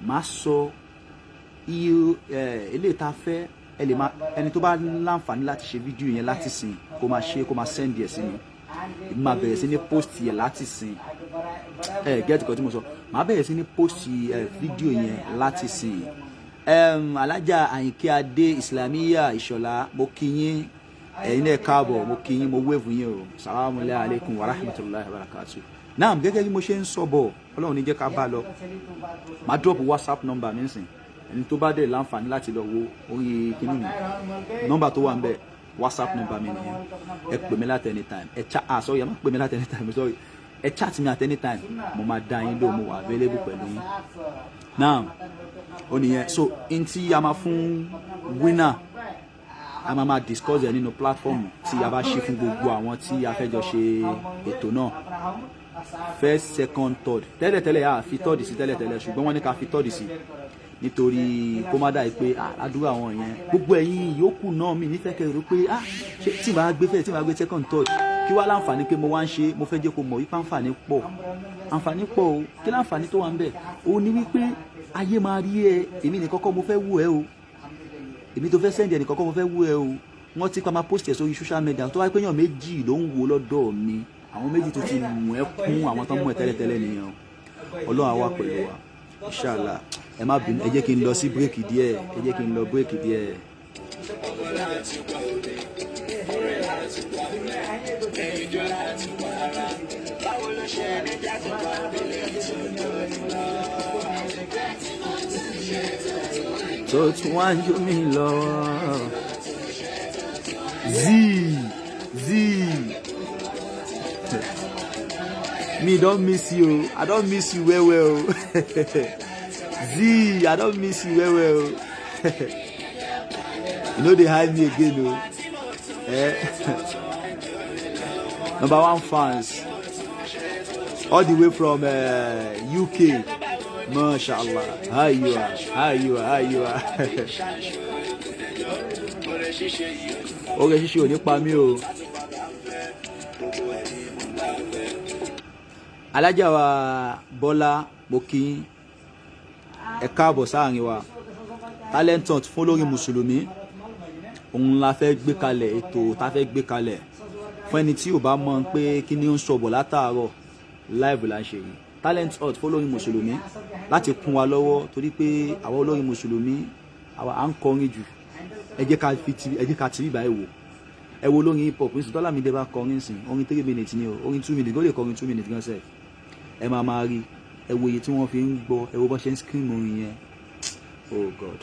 màá sọ iye eléyìí tá a fẹ́ ẹ lè máa ẹni tó bá láǹfààní láti ṣe fídíò yẹn láti sìn kó máa send yẹ sí mi èmi máa bẹ̀rẹ̀ sí ní post yẹ láti sìn get nǹkan tí mo sọ màá bẹ̀rẹ̀ sí ní post fídíò yẹn láti sìn alájà Àyìnkẹ́ Adé Islamiyya Ìṣọ̀lá mo kí yín ẹ̀yin náà káàbọ̀ mo kí yín mo wéèvù yín o salamu alaykum wa rahmatulahi wa barakatuh náà gẹ́gẹ́ bí mo ṣe ń sọ bọ̀ Ọlọ́run ní jẹ́ ká bá lọ máa drop WhatsApp number mi sìn ẹni tó bá dẹ̀ láǹfààní láti lọ wo orí kíní mi nọ́mbà tó wà ń bẹ̀ WhatsApp number mi nìyẹn ẹ pè mí láti anytime ẹ chat sorry ẹ má pè mí láti anytime sorry ẹ chat mi at anytime mo máa dá yín lóhùn mo wà available pẹ̀lú yín now ó nìyẹn so n tí a máa fún winner a máa discuss ẹ nínú platform tí a bá ṣe fún gbogbo àwọn tí a fẹ́ jọ ṣe ètò náà first second third tẹ́lẹ̀tẹ́lẹ̀ yà fi third sí tẹ́lẹ̀tẹ́lẹ̀ ṣùgbọ́n wọ́n ní ká fi third sí nítorí kó má dàí pé àdúrà wọn yẹn gbogbo ẹ̀yin yòókù náà mi nífẹ̀ẹ́ kẹrù pé ṣé tí màá gbé second third kí wá láǹfààní pé mo wá ń ṣe mo fẹ́ jẹ́ kó mọ̀ wípé àǹfààní pọ̀ o kí láǹfààní tó wà ń bẹ̀ o ní wípé ayé máa rí ẹ èmi nìkan kọ́ mo fẹ́ wù ẹ́ o èmi tó fẹ́ sẹ́ndì ẹ̀ nìkan kọ́ mo fẹ́ wù ẹ́ o wọ́n ti pa máa post ẹ̀ sórí social media tó wáyé pé èèyàn méjì ló ń wo lọ́dọ̀ mi àwọn méjì tó ti mú ẹ kún àwọn tó ń mú ẹ tẹ́lẹ̀tẹ́lẹ̀ nìyẹn Ọlọ́run á wà pẹ̀lú wa inshallah ẹ má bínú ẹ jẹ́ kí n lọ sí bírèkì díẹ̀ tó tún wá ń jó mi lọ me don miss you I don miss you well Z I don miss you well you no dey hide me again o number one fans all the way from UK mashallah how you are oge ṣíṣe ò ní pa mí o alájà wa Bọ́lá mo kí ẹ káàbọ̀ sáàrin wa talent hunt fún olórin mùsùlùmí òun la fẹ́ gbé kalẹ̀ ètò tá fẹ́ gbé kalẹ̀ fún ẹni tí ò bá mọ̀ pé kí ni ó ń sọ̀bọ̀ látàárọ̀ live la ń ṣe yìí talent hunt fún olórin mùsùlùmí láti kún wa lọ́wọ́ torí pé àwọn olórin mùsùlùmí àwa à ń kọrin jù ẹ jẹ́ ká tìrí báyìí wò ẹ wo lórin hip hop ní sùtọ́lá mi dé bá kọrin sìn orin 3 minutes ni o orin 2 minutes ó lè kọrin 2 minutes gan sef ẹ máa rí ẹ wo iye tí wọ́n fi ń gbọ́ ẹ wo bọ́n ṣe ń scream orin yẹn oh god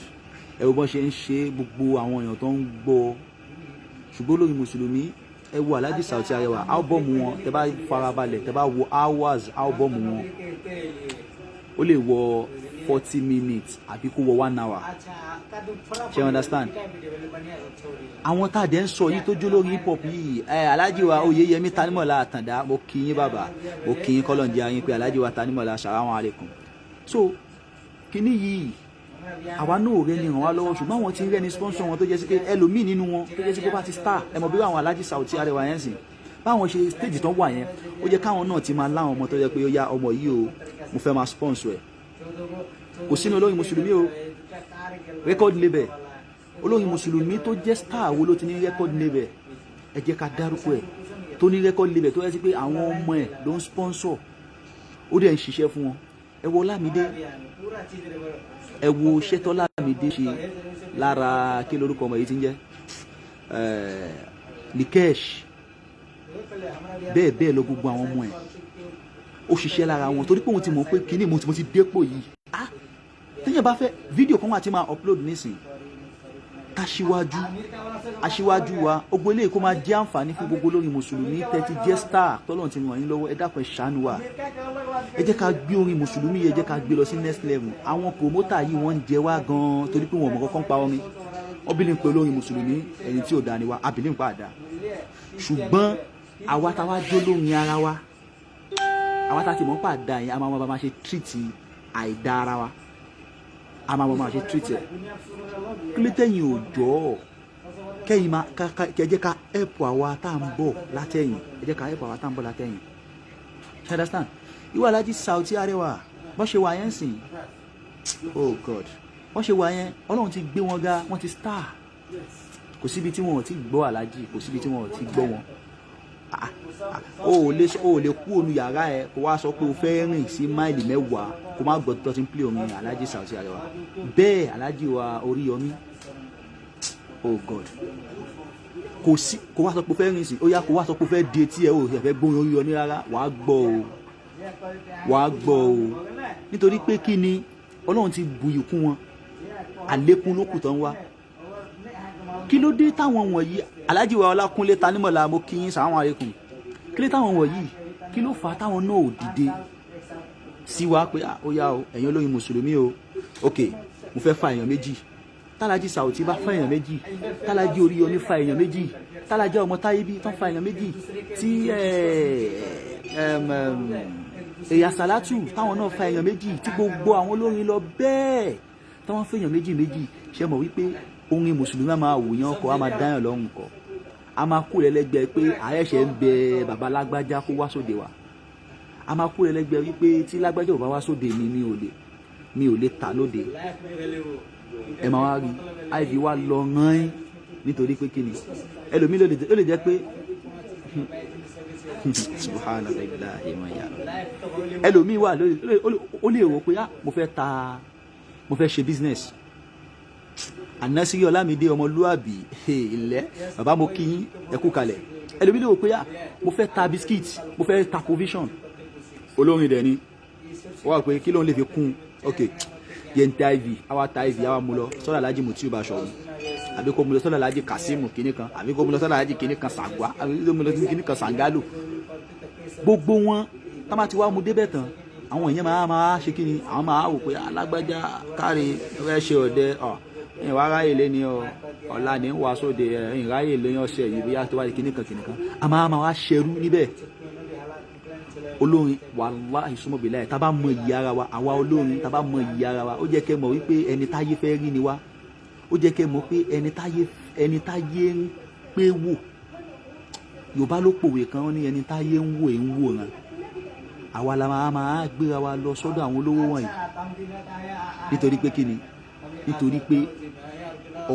ẹ wo bọ́n ṣe ń ṣe gbogbo àwọn èèyàn tó ń gbọ́ ṣùgbọ́n lórí mùsùlùmí ẹ wo Alhaji Saoty Arewa álbọ̀mù wọn tẹ bá farabalẹ̀ tẹ bá wo hours álbọ̀mù wọn ó lè wọ 40 minutes àbí kó wọ 1 hour ṣe you understand àwọn tá a dẹ̀ ń sọ yìí tó jó lórí hip hop yìí Alhaji wa Oyeyemi Tanimola Àtàndá mo kí yín bàbá mo kí yín kọ́lọ̀ ń jẹ́ ayín pé Alhaji wa Tanimola assalamu alaikum so kíní yìí àwa náà rẹ ni ràn wá lọ́wọ́ ṣùgbọ́n àwọn tí ń rẹ́ ni sponsor wọn tó jẹ́ sí pé ẹlòmíì nínú wọn tó jẹ́ sí pé bá ti star ẹ mọ̀ bí àwọn Alhaji Saoty Arewa yẹn sìn báwọn ṣe stage tán wà yẹn ó jẹ́ káwọn náà ti máa láwọn ọmọ tó jẹ́ pé ó yá ọmọ yìí o mo fẹ́ máa sponsor ẹ̀ kò sínú olórin mùsùlùmí o record label olórin mùsùlùmí tó jẹ́ star wo ló ti ní record label ẹ jẹ́ ká dárúkọ ẹ̀ tó ní record label tó yẹ sí pé àwọn ọmọ ẹ̀ ló ń sponsor ó dẹ̀ ń ṣiṣẹ́ fún wọn ẹ wo Lámídé ẹ wo ṣẹ́tọ́ Lámídé ṣe lára kí lórúkọ ọmọ yìí ti ń jẹ́ Likesh bẹ́ẹ̀ bẹ́ẹ̀ lọ gbogbo àwọn ọmọ ẹ̀ ó ṣiṣẹ́ lára wọn torí pé òun ti mọ̀ pé kíní mo ti dépò yìí téèyàn bá fẹ́ fídíò kan wà tí máa upload nísìn aṣíwájú wa gbogbo eléyìí kó máa jẹ́ àǹfààní fún gbogbo lórí mùsùlùmí tẹ́tí jẹ́ star tọ́lọ́run ti ràn yín lọ́wọ́ ẹ dákun ẹ ṣàánú wa ẹ jẹ́ ká gbé orin mùsùlùmí ẹ jẹ́ ká gbé lọ sí next level àwọn promoter yìí wọ́n ń jẹ wá gan-an torí pé wọn ò mọ̀ kọ́kọ́ ń pa orin wọ́n bí ní pé olórin mùsùlùmí ẹni tí ò dá ni wa àbí ní pa àdá ṣùgbọ́n àwa táwa jó lórin ara wa àwa tá ti mọ̀ pa àdá yẹn a máa ṣe treat àìdá ara wa a máa ṣe treat ẹ̀ kílítẹ̀yìn òjò kẹ́yìn máa kẹ́ jẹ́ ká help àwa tá à ń bọ̀ látẹ̀yìn ẹ jẹ́ ká help àwa tá à ń bọ̀ látẹ̀yìn you understand ìwà Alhaji Saoty Arewa bọ́n ṣe wà yẹn sìn oh god wọ́n ṣe wà yẹn ọlọ́run ti gbé wọn ga wọ́n ti star kò síbi tí wọn ò ti gbọ́ Alhaji kò síbi tí wọn ò ti gbọ́ wọn o lè kú ònú yàrá ẹ kó wá sọ pé o fẹ́ rìn sí máìlì 10 kó má gbọ́ tó ti ń play omi Alhaji Saoty Arewa bẹ́ẹ̀ Alhaji wa Oríyọmí oh god kó wá sọ pé o fẹ́ rìn sí ó yá kó wá sọ pé o fẹ́ di etí ẹ o fẹ́ gbóhùn Oríyọmí rárá wàá gbọ́ o nítorí pé kí ni ọlọ́run ti buyì kún wọn àlékún ló kù tán wá kí ló dé táwọn wọ̀nyí Alhaji wa Ọlákúnlé Tanímọ̀lá mo kí yín sàwọn àríkùn kí ló táwọn wọ̀nyí kí ló fà á táwọn náà ò dìde sí wa pé ó yá o ẹ̀yin olóyin mùsùlùmí o ok mo fẹ́ fa èèyàn méjì t'Alhaji Saoty bá fa èèyàn méjì t'Alhaji Oríyọmí fa èèyàn méjì t'Alhaji ọmọ Táyébí tán fa èèyàn méjì tí Ẹ̀yà Sàlátù táwọn náà fa èèyàn méjì tí gbogbo àwọn olórin lọ bẹ́ẹ̀ táwọn fẹ́ èèyàn méjì ṣe mọ̀ wípé orin mùsùlùmí máa wòyàn ọkọ̀ a máa dáyàn lọ́rùn kọ̀ a máa kú lẹ́lẹ́gbẹ́ pé àyẹ̀ṣẹ̀ ń bẹ bàbá lágbájá kó wá sóde wa a máa kú lẹ́lẹ́gbẹ́ wípé tí lágbájá ò bá wá sóde mi ò lè ta lóde ẹ máa wá rí iv wa lọ rán nítorí pé kíni ẹlòmíì ló lè jẹ́ pé subhanallah ẹlòmíì wà ó lè rò pé mo fẹ́ ṣe business Ànásírí Ọlámídé ọmọlúàbí ilẹ̀ bàbá mo kí yín ẹ kú kalẹ̀ ẹlòmíì lè rò pé mo fẹ́ ta biscuit mo fẹ́ ta provision olórin dẹ̀ ni wọ́n wà pé kí ló ń lè fi kún ok yẹn ta iv àwa mú lọ sọ́dọ̀ Alhaji Mutiu Bashoru àbí kó mú lọ sọ́dọ̀ Alhaji Kasimu kìíní kan àbí kó mú lọ sọ́dọ̀ Alhaji kìíní kan Sàgbà àbí kó mú lọ sọ́dọ̀ kìíní kan Sàngálò gbogbo wọn tá bá ti wá mú débẹ̀ tán àwọn èèyàn máa ṣe kí ni àwọn máa wò pé alágbájá káre ẹ ṣe ọdẹ ìwà ráyè lé ní ọ̀la ní wàá sóde ìráyè lé ọ̀sẹ̀ yìí bí tó bá di kìíní kan a máa wá ṣerú níbẹ̀ olórin wàláhì sumobìláì tá bá mọ iyì ara wa àwa olórin tá bá mọ iyì ara wa ó jẹ́ kẹ́ mọ̀ wípé ẹni táyé fẹ́ rí ni wá ó jẹ́ kẹ́ mọ̀ pé ẹni táyé ń pé wò Yorùbá ló pòwe kan ní ẹni táyé ń wò ń wòran àwa la máa gbéra wa lọ sọ́dọ̀ àwọn olówó wọ̀nyí nítorí pé kíni nítorí pé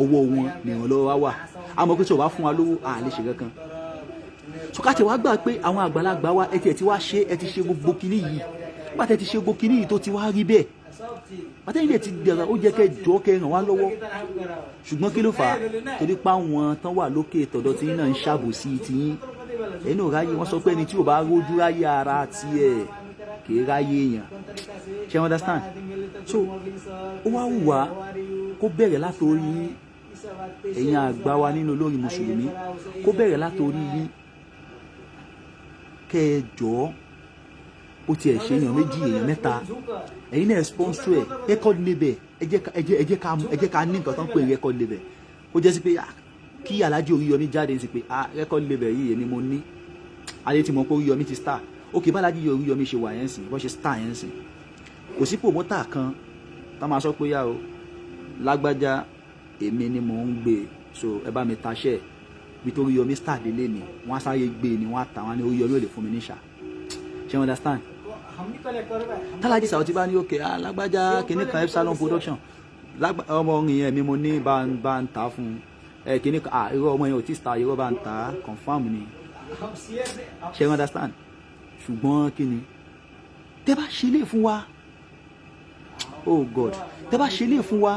ọwọ́ wọn nìrànlọ́wọ́ wa wà a mọ̀ pé tí o bá fún wa lówó a lè ṣe kankan sọkàtì wa gbà pé àwọn àgbàlagbà wa ẹ ti wá ṣe ẹ ti ṣe gbogbo kinní yìí nígbà tẹ ti ṣe gbogbo kinní yìí tó ti wá rí bẹ́ẹ̀ àtẹ̀yìn dẹ̀ ti dẹ̀ra ó jẹ́ kẹ́ jọ́ kẹ́ ràn wá lọ́wọ́ ṣùgbọ́n kí ló fà á torí pé àwọn tán wà lókè tọ̀dọ̀ tí náà ń ṣàbòsí tiyín ẹ̀yin ò ráyè wọ́n sọ pé ẹni tí ò bá rójú ráyè ara tiẹ̀ kì í ráyè èèyàn ṣe you understand so ó wá wù wá kó bẹ̀rẹ̀ látòrí yín ẹ̀yin àgbà wa nínú olórí mùsùlùmí kó bẹ̀rẹ̀ látòrí yín kẹ́ ẹ jọ̀ọ́ ó tiẹ̀ ṣe èèyàn méjì èèyàn mẹ́ta ẹ̀yin náà sponsor ẹ̀ record label ẹ jẹ́ ká ní nǹkan tó ń pè record label ó jẹ́ sí pé kí Alhaji Oríyọmí jáde sí pé record label yìí èmi mo ní ayé tí mo pé Oríyọmí ti star ok bá Alhaji Oríyọmí ṣe wà yẹn sìn bó ṣe star yẹn sìn kò sí promoter kan tá máa sọ pé yá o lágbájá èmi ni mò ń gbé so ẹ bá mi taṣẹ́ bí tó Oríyọmí star délé ni wọ́n á sáré gbé ni wọ́n á ta wọ́n ní Oríyọmí ò lè fún mi níṣà ṣe you understand Tálájì Sàótì bá ní òkè alágbájá kìíní kan Epsilon production ọmọ orin yẹn mi mo ní bá ń ta fún kìíní kan irọ́ ọmọ yẹn ò tí ì ta irọ́ bá ń ta confam ni ṣe you understand ṣùgbọ́n kí ni tẹ́ bá ṣe lè fún wa oh God tẹ́ bá ṣe lè fún wa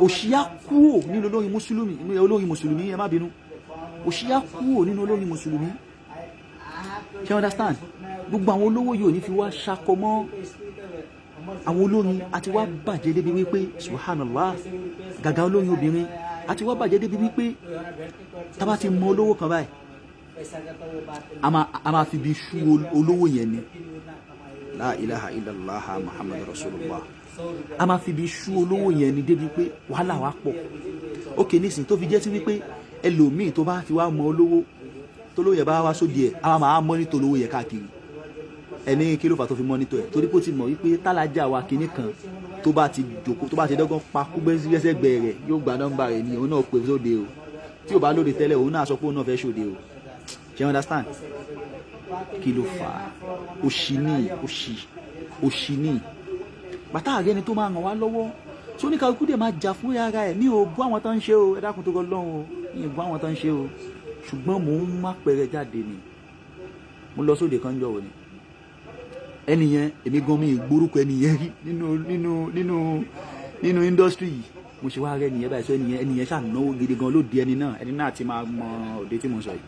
òṣìyá kúrò nínú olórin mùsùlùmí ẹ má bínú òṣìyá kúrò nínú olórin mùsùlùmí ṣe you understand gbogbo àwọn olówó yìí ò ní fi wá ṣakọ mọ́ àwọn olórin àti wá bàjẹ́ débi wípé subhanallah gàgà olórin obìnrin àti wá bàjẹ́ débi wípé tá bá ti mọ olówó kan báyìí a máa fi bí ṣú olówó yẹn ni la ilaha illallah muhammadu rasulullah a máa fi bí ṣú olówó yẹn ni débi pé wàhálà wa pọ̀ ókè nísìn tó fi jẹ́ sí wípé ẹlòmíì tó bá ti wá mọ olówó tó lóye bá wá sódì ẹ̀ a máa mọ́nítọ̀ olówó yẹn káàkiri ẹni kí ló fà tó fi mọ́nítọ̀ ẹ̀ torí pé ó ti mọ̀ wípé tálájà wa kinní kan tó bá ti jòkó tó bá ti dọ́gbọ́n pa kú gbẹ́sẹ̀gbẹ́ rẹ̀ yóò gba nọ́mbà rẹ̀ ni òun náà pè sóde o tí ò bá lóde tẹ́lẹ̀ òun náà sọ pé òun náà fẹ́ ṣòde o ṣe you understand kí ló fà á òṣì ní bàtà àgẹ́ ni tó máa ràn wá lọ́wọ́ tí oníkàlùkù dẹ̀ máa jà fún ara ẹ̀ mi ò bú àwọn tó ń ṣe o ẹ dákun tó kọ lọ́hùn o mi ò bú àwọn tó ń ṣe o ṣùgbọ́n mò ń má pẹ̀rẹ̀ jáde ni mo lọ sóde kan jọ̀wọ́ ni ẹnìyẹn èmi gan mi ìgbórúkọ ẹnìyẹn rí nínú industry yìí mo ṣe wá rẹ ẹnìyẹn báyìí sọ ẹnìyẹn ṣànáwó gidi gan lóde ẹni náà ti máa mọ òde tí mo sọ yìí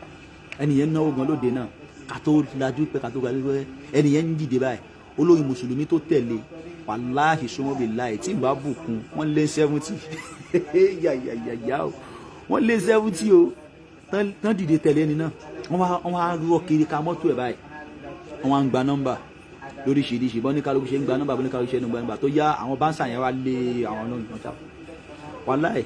ẹnìyẹn náwó gan lóde náà kàtó lajú pé kàtó ga lórí ẹnìyẹn ń dìde báyìí olórin mùsùlùmí tó tẹ̀lé wàláhì sọmọbì láì tí ìbá bùkún wọ́n lé 70 yàyàyàyà o wọ́n lé 70 o tán dìde tẹ̀lé ẹni náà wọ́n wá rọ kiri ka mọ́tò ẹ̀ báyìí wọ́n wá ń gba nọ́mbà lóríṣiríṣi bọ́ ní kálukú ṣe ń gba nọ́mbà bọ́ ní kálukú ṣe ń gba nọ́mbà tó yá àwọn báńsà yẹn wá lé àwọn olórin kan ṣá wàláhì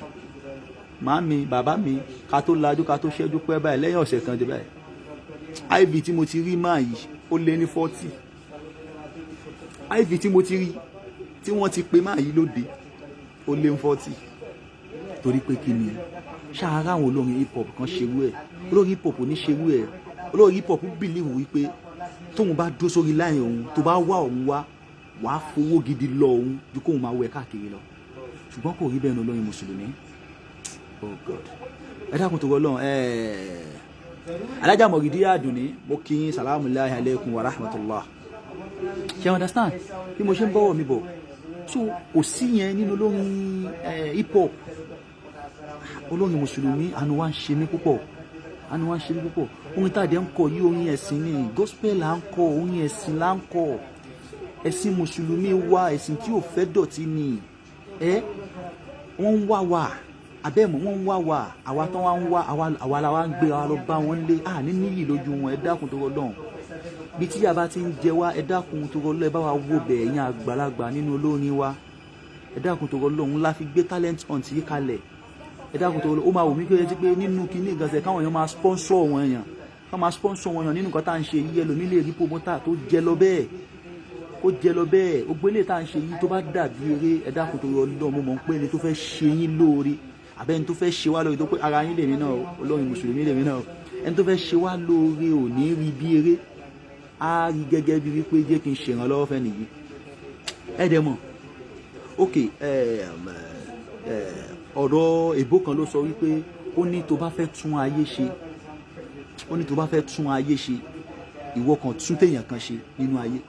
màámi bàbá mi ká tó lajú ká tó ṣẹ́jú pẹ́ báyìí lẹ́yìn ọ̀sẹ̀ kan dé báyìí iv tí mo ti rí máa yìí ó lé ní 40 iv tí mo ti rí tí wọ́n ti pe máa yìí lóde ó lé ní 40 torí pé kí ni ṣáárá àwọn olórin hip hop kan ṣerú ẹ̀ olórin hip hop ní ṣerú ẹ̀ olórin hip hop bìlíwù wípé tóun bá dó sórí láyìn òun tó bá wá òun wàá fowó gidi lọ òun ju kóun máa wẹ̀ káàkiri lọ ṣùgbọ́n kò rí bẹ́ẹ̀ ní olórin mùsùlùmí oh god ẹ dákun tó rọlọ́n alájà mọ̀gídí àdùnní mo kí yín salamu alaykum wa rahmatullah ṣe understand bí mo ṣe ń bọ́wọ̀ mi bọ̀ so kò sí yẹn nínú olórin hip hop olórin mùsùlùmí àánú wa ń ṣe mí púpọ̀ orin tàdé ń kọ yí orin ẹ̀sìn ni gospel là ń kọ orin ẹ̀sìn là ń kọ ẹ̀sìn mùsùlùmí wa ẹ̀sìn tí ò fẹ́ dọ̀tí ni wọ́n ń wá wa abẹ́mọ̀ wọ́n ń wá wa àwa tán wá ń wá àwa la wá ń gbé àwa lọ bá wọn lé ní níyì lójú wọn ẹ dákun tó rọlọ́run bí tí yàrá ti ń jẹ wá ẹ dákun tó rọlọ́run ẹ bá wa wò bẹ̀ ẹ̀yìn àgbàlagbà nínú olórin wa ẹ dákun tó rọlọ́run la fi gbé talent hunt yìí kalẹ̀ ẹ dákun tó rọlọ́run ó máa wù mí kí pé nínú kíní ìgbọ̀nsẹ̀ káwọn èèyàn máa sponsor wọn èèyàn ká máa sponsor wọn èèyàn nínú nǹkan tá à ń ṣe yìí ẹlòmí lè rí promoter tó jẹ lọ bẹ́ẹ̀ ògbélé tá à ń ṣe yìí tó bá dàbí eré ẹ dákun tó rọlọ́run mo mọ̀ pé ẹni tó fẹ́ ṣe yín lóore àbẹ́ni tó fẹ́ ṣe wá lóore tó pé ara yín lèmi náà olórin mùsùlùmí lèmi náà ẹni tó fẹ́ ṣe wá lóore ò ní rí bí eré á rí gẹ́gẹ́ bí wípé jẹ́ kí n ṣèrànlọ́wọ́ fẹ́ nìyí ẹ dẹ̀ mọ̀ ok ọ̀rọ̀ èbó kan ló sọ wípé ó ní tó bá fẹ́ tún ayé ṣe ìwọ kan tún téèyàn kan ṣe nínú ayé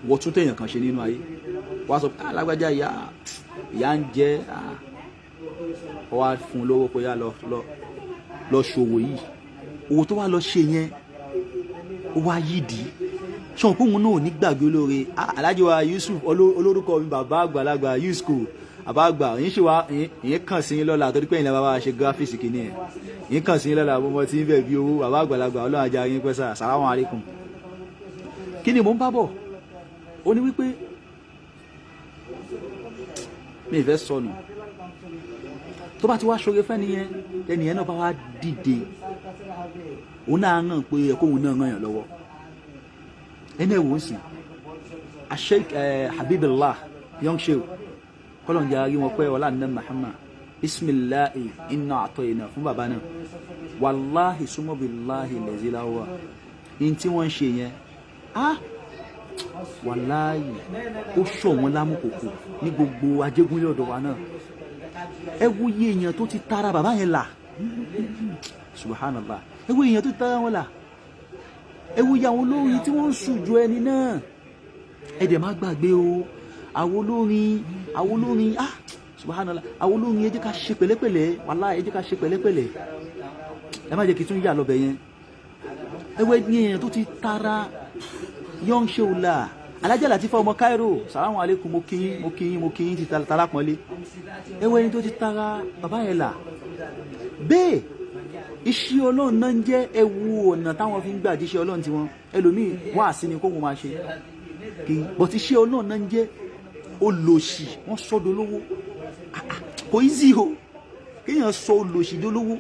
wọ́n tún téèyàn kan ṣe nínú ayé wọ́n á sọ pé alágbájá ìyá ń jẹ́ wọ́n á fún un lówó pé yá lọ ṣòwò yìí owó tó wá lọ ṣe yẹn ó wá yídìí ṣọ́n pé òun náà ní gbàgbé olóore Alhaji wa Yusuf olórúkọ mi bàbá àgbàlagbà Yusuf àbá àgbà yín ṣe wá yín kàn sí yín lọ́la torí pé ìlànà bàbá ṣe gíráfíìsì kìíní ẹ̀ yín kàn sí yín lọ́la bó mọ tí ń bẹ̀ bí owó bàbá àgbàlagbà ọlọ́run ajá yín pẹ́ sáà sàlámù alaykum. Kí ni mò ń bá bọ̀ ó ní wípé mi ì fẹ́ sọnù tó bá ti wá ṣoore fẹ́ nìyẹn ẹnìyẹn náà bá wá dìde òun náà hàn pé ẹ̀kọ́ òun náà ràn yàn lọ́wọ́ ẹni ẹ̀ wò ó sì Sheikh Habibullah young sheikh kọ́lọ̀ ń jẹ́ arí wọn pé ọlá ní Muhammad bisimilahi inna a'tayna fún bàbá náà wàláhì súnmọ́ billahi lẹ́sí láwọ́ ní tí wọ́n ń ṣe yẹn wàláhì ó ṣọ̀ wọ́n lámùkòkò ní gbogbo Ajégúnlẹ̀ ọ̀dọ̀ wa náà ẹ wo iye èèyàn tó ti tara bàbá yẹn là subhanallah ẹ wo èèyàn tó ti tara wọn là ẹ wo iye àwọn olórin tí wọ́n ń sùjọ ẹni náà ẹ dẹ̀ má gbàgbé o àwọn olórin subhanallah àwọn olórin ẹ jẹ́ ká ṣe pẹ̀lẹ́pẹ̀lẹ́ wallahi ẹ jẹ́ ká ṣe pẹ̀lẹ́pẹ̀lẹ́ ẹ má jẹ́ kí tún yà lọ́bẹ̀ yẹn ẹ wo èèyàn tó ti tara young sheula Alhaji Latifa ọmọ Cairo salamu alaikum mo kíyín ti tara pọ́nlé ẹ wo ẹni tó ti tara bàbá yẹn là bẹ́ẹ̀ iṣẹ́ ọlọ́run náà ń jẹ́ ẹwu ọ̀nà táwọn fi ń gbà jíṣẹ́ ọlọ́run tiwọn ẹlòmíì wá sí ni kó wọn máa ṣe bọ̀tí iṣẹ́ ọlọ́run náà ń jẹ́ olòṣì wọ́n sọ́dọ̀ lówó kò easy o kéèyàn sọ olòṣì dolówó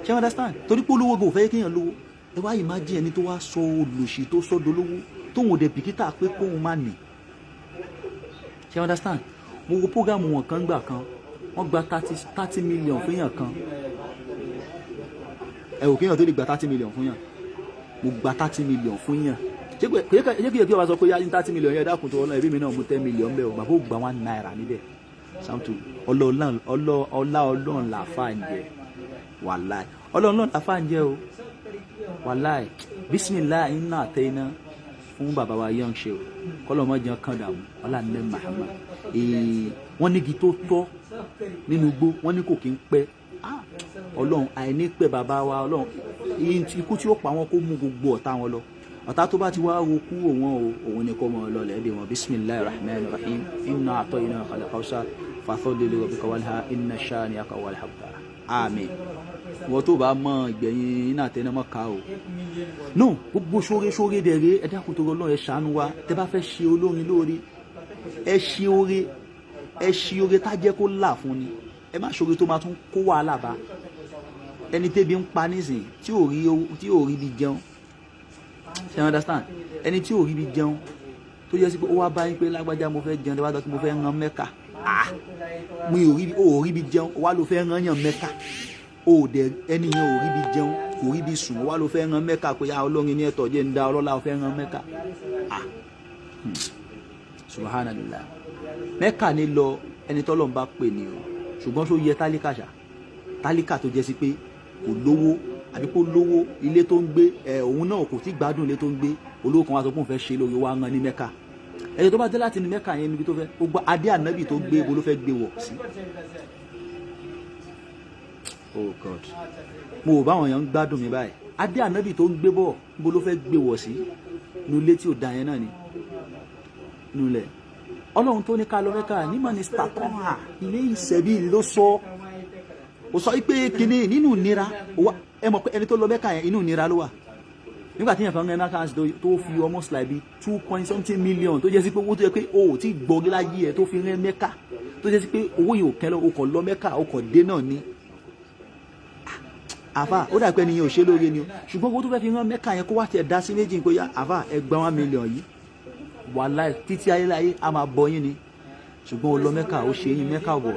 ṣé you understand torí pé olówó gbò fẹ́ kéèyàn lówó ẹ wá imagine ẹni tó wá sọ olòṣì tó sọ́dọ̀ lówó tóun ò dẹ̀ bìkítà pé kóun má nì ṣé you understand mo wo prógámù wọn kan gbà kan wọ́n gba 30 million fún yàn kan ẹ ò kéèyàn tó lè gba 30 million fún yàn mo gba 30 million fún yàn ṣé kí ọba sọ pé yá ní 30 million yẹn dákun tó ọlọ́run ẹbí mi náà mú 10 million bẹ́ẹ̀ o bàbá ò gba 1 naira níbẹ̀ samtu ọlọ́run làáfà ń jẹ wàláì ọlọ́run làáfà ń jẹ o wàláì bismillah inna atayna fún bàbá wa young sheikh kọ́lọ́mọ́ jẹun kan dàmú ọlá ní Muhammad wọ́n nígi tó tọ́ nínú igbó wọ́n ní kò kí ń pẹ́ ọlọ́run àìní pẹ́ bàbá wa ọlọ́run ikú tí ó pa wọn kó mú gbogbo ọ̀tá wọn lọ ọ̀tá tó bá ti wá rokú òun ni kó mọ ọlọ́lẹ̀ ẹ̀dẹ̀ wọn bisimilahi rahman rahim inna a'tayna al-kawthar fasalli li rabbika wanhar inna shani'aka huwal abtar àmín wọ́n tó bá mọ ìgbẹ̀yìn iná àtẹnà mọ́ ká o no gbogbo ṣóre dẹ̀rẹ́ ẹ dákun tó ọlọ́run ẹ ṣàánú wa tẹ bá fẹ́ ṣe olórin lóore ẹ ṣe oore tá jẹ́ kó là fún ni ẹ má ṣoore tó máa tún kó wàhálà bá ẹni tẹ́bi ń pa nísìn tí ò rí bí jẹun ṣe understand ẹni tí ò rí bí jẹun tó yẹ sí pé ó wá báyìí pé lágbájá mo fẹ́ jẹun dábàá tó mo fẹ́ rán Mẹ́kà mi ò rí bí jẹun wá ló fẹ́ rán yàn Mẹ́kà ẹni yẹn ò rí bí jẹun kò rí bí sùn wá ló fẹ́ rán Mẹ́kà pé olórin ní ẹ̀tọ́ jẹ́ ń da ọlọ́lá ó fẹ́ rán Mẹ́kà subhanallah Mẹ́kà ní lọ ẹni tọ́lọ́ ń bá pè ní o ṣùgbọ́n tó yẹ tálíkà tó jẹ́ sí pé kò lówó àbí kó lówó ilé tó ń gbé òun náà kò tí gbádùn ilé tó ń gbé olówó kan wá sọ pé òun fẹ́ ṣe lórí wa rán ní Mẹ́kà ẹni tó bá dé láti ní Mẹ́kà yẹn níbi tó fẹ́ ó gba adé ànábì tó gbé ibo ló fẹ́ gbé wọ̀ sí. Oh God mo ò báwọn èèyàn ń gbádùn mi báyìí adé ànábì tó ń gbé bọ̀ ibo ló fẹ́ gbé wọ̀ sí inú ilé tí ò da yẹn náà ni inú ilẹ̀ ọlọ́run tó ní ká lọ Mẹ́kà ní mínísítà kan hà ilé ìṣẹ́bí ló sọ ó sọ pé kinní nínú ìnira ẹ mọ̀ pé ẹni tó lọ Mẹ́kà yẹn inú ìnira ló wà nígbà tí yẹn kan Mẹ́kà tó fi almost like bí 2 million tó jẹ́ sí pé owó tó yẹ pé o ò tí gbọ́ láyé ẹ̀ tó fi rẹ́ Mẹ́kà tó jẹ́ sí pé owó yìí ò kẹ́lọ́ o kàn lọ Mẹ́kà o kàn dé náà ni àfà ó dà pé ẹni yẹn ò ṣe lóore ni o ṣùgbọ́n owó tó fẹ́ fi rán Mẹ́kà yẹn kó wá tiẹ̀ dá sí méjì pé àfà ẹ gba 1 million yìí wàláì títí ayéláyé a máa bọ yín ni ṣùgbọ́n o lọ Mẹ́kà ó ṣe yín Mẹ́kà wọ̀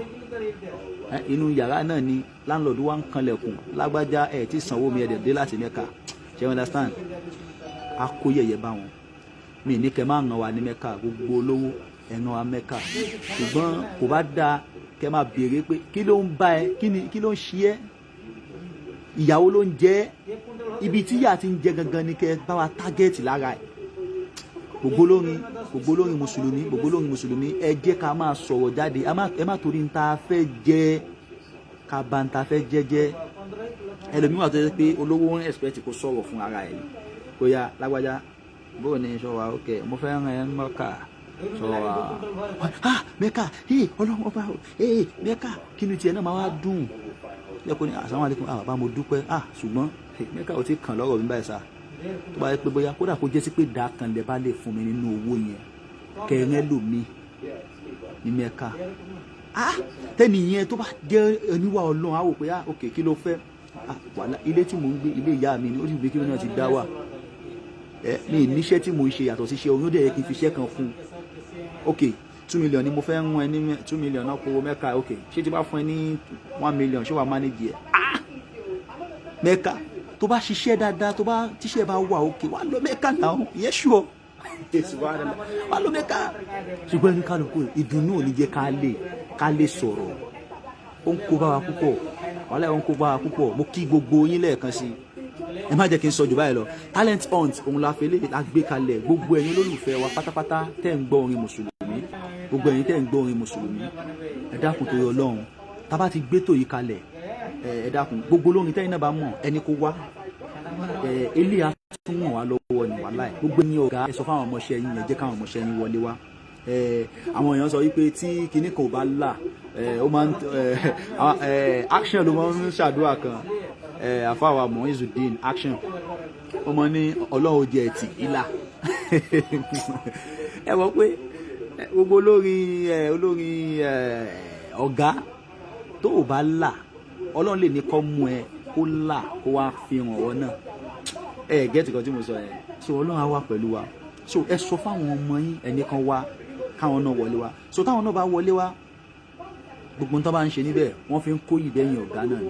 inú yàrá náà ni láńlọ́ọ̀dù wa ń kanlẹ̀kùn lágbájá ẹ̀ tí sanwó mi ẹ̀dẹ̀ dé láti Mẹ́kà ṣe you understand a kó yẹ̀yẹ́ bá wọn mi ní kẹ́ máa ràn wá ní Mẹ́kà gbogbo olówó ẹ̀ ràn wá Mẹ́kà ṣùgbọ́n kò bá dáa kẹ́ máa béèrè pé kí ló ń bá ẹ kí ló ń ṣe ẹ́ ìyàwó ló ń jẹ ibi tí yà ti ń jẹ gangan ni kẹ́ bá wa tágẹ́ẹ̀tì lára ẹ̀ gbogbo olórin mùsùlùmí ẹ jẹ́ ká máa sọ̀rọ̀ jáde ẹ má torí ń ta fẹ́ jẹ́ ká bá ń ta fẹ́ jẹ́jẹ́ ẹlòmíràn tó yẹ pé olówó ń expect kó sọ̀rọ̀ fún ara ẹ̀ kó yá lágbájá bóò ní sọ wa ok mo fẹ́ ràn ẹ́ Mẹ́kà sọ wa Mẹ́kà ọlọ́run ọba Mẹ́kà kí ni tiẹ̀ náà máa wá dùn yẹ kó ní assalamu alaikum bàbá mo dúpẹ́ ṣùgbọ́n Mẹ́kà ò tí kàn lọ́rọ̀ mi báyìí sá tó bá yẹ pé bóyá kódà kó jẹ́ sí pé dà kan lẹ bá lè fún mi nínú owó yẹn kẹrin lómi ní Mẹ́kà tẹ́ni yẹn tó bá jẹ́ oníwà ọlọ́run á wò pé ok kí ló fẹ́ wàhálà ilé tí mò ń gbé ilé ìyá mi ni ó sì gbé kí ló náà ti dá wà mi níṣẹ́ tí mò ń ṣe yàtọ̀ síṣẹ́ oyún dẹ̀ yẹ kí n fi iṣẹ́ kan fún ok 2 million ni mo fẹ́ rán ẹ ní 2 million náà kó Mẹ́kà ok ṣé tí bá fún ẹ ní 1 million ṣé wàá manage ẹ Mẹ́kà tó bá ṣiṣẹ́ dáadáa tó bá tíṣẹ́ bá wà ok wà lọ Mẹ́kà náà ìyẹn ṣùọ́ wà lọ Mẹ́kà ṣùgbọ́n ẹni kálukú ìdùnnú ò ní jẹ́ ká lè sọ̀rọ̀ ó ń kó bá wa púpọ̀ wàhálà ó ń kó bá wa púpọ̀ mo kí gbogbo yín lẹ́ẹ̀kan sí ẹ má jẹ́ kí n sọ jù báyìí lọ talent hunt òun la fẹ́ lè gbé kalẹ̀ gbogbo ẹ̀yin olólùfẹ́ wa pátápátá tẹ́ ń gbọ́ orin mùsùlùmí gbogbo ẹ̀yin tẹ́ ń gbọ́ orin mùsùlùmí ẹ dákun torí Ọlọ́run tá bá ti gbé tò yìí kalẹ̀ ẹ dákun gbogbo olórin tẹ́yin náà bá mọ̀ ẹni kó wá ilé àtúnwọ̀n wa lọ́wọ́ ni wàhálà ẹ̀ gbogbo ẹ̀yin ọ̀gá ẹ sọ fún àwọn ọmọọṣẹ́ yín ẹ jẹ́ káwọn ọmọọṣẹ́ yín wọlé wá àwọn èèyàn sọ wípé tí kinní kan ò bá là ó máa ń action ló máa ń ṣàdúrà kan àfàwà Muizudeen action ó mọ ní Ọlọ́run jẹ ẹtì ìlà ẹ wọ pé gbogbo olórin ọ̀gá tó ò bá là Ọlọ́run lè ní kọ́ mú ẹ kó là kó wá fi hàn ọ́ náà gẹ́tì kan tí mo sọ yẹn so Ọlọ́run á wà pẹ̀lú wa so ẹ sọ fáwọn ọmọ yín ẹni kan wá káwọn náà wọlé wá so táwọn náà bá wọlé wá gbogbo nǹkan bá ń ṣe níbẹ̀ wọ́n fi ń kó ìbẹ́yìn ọ̀gá náà ni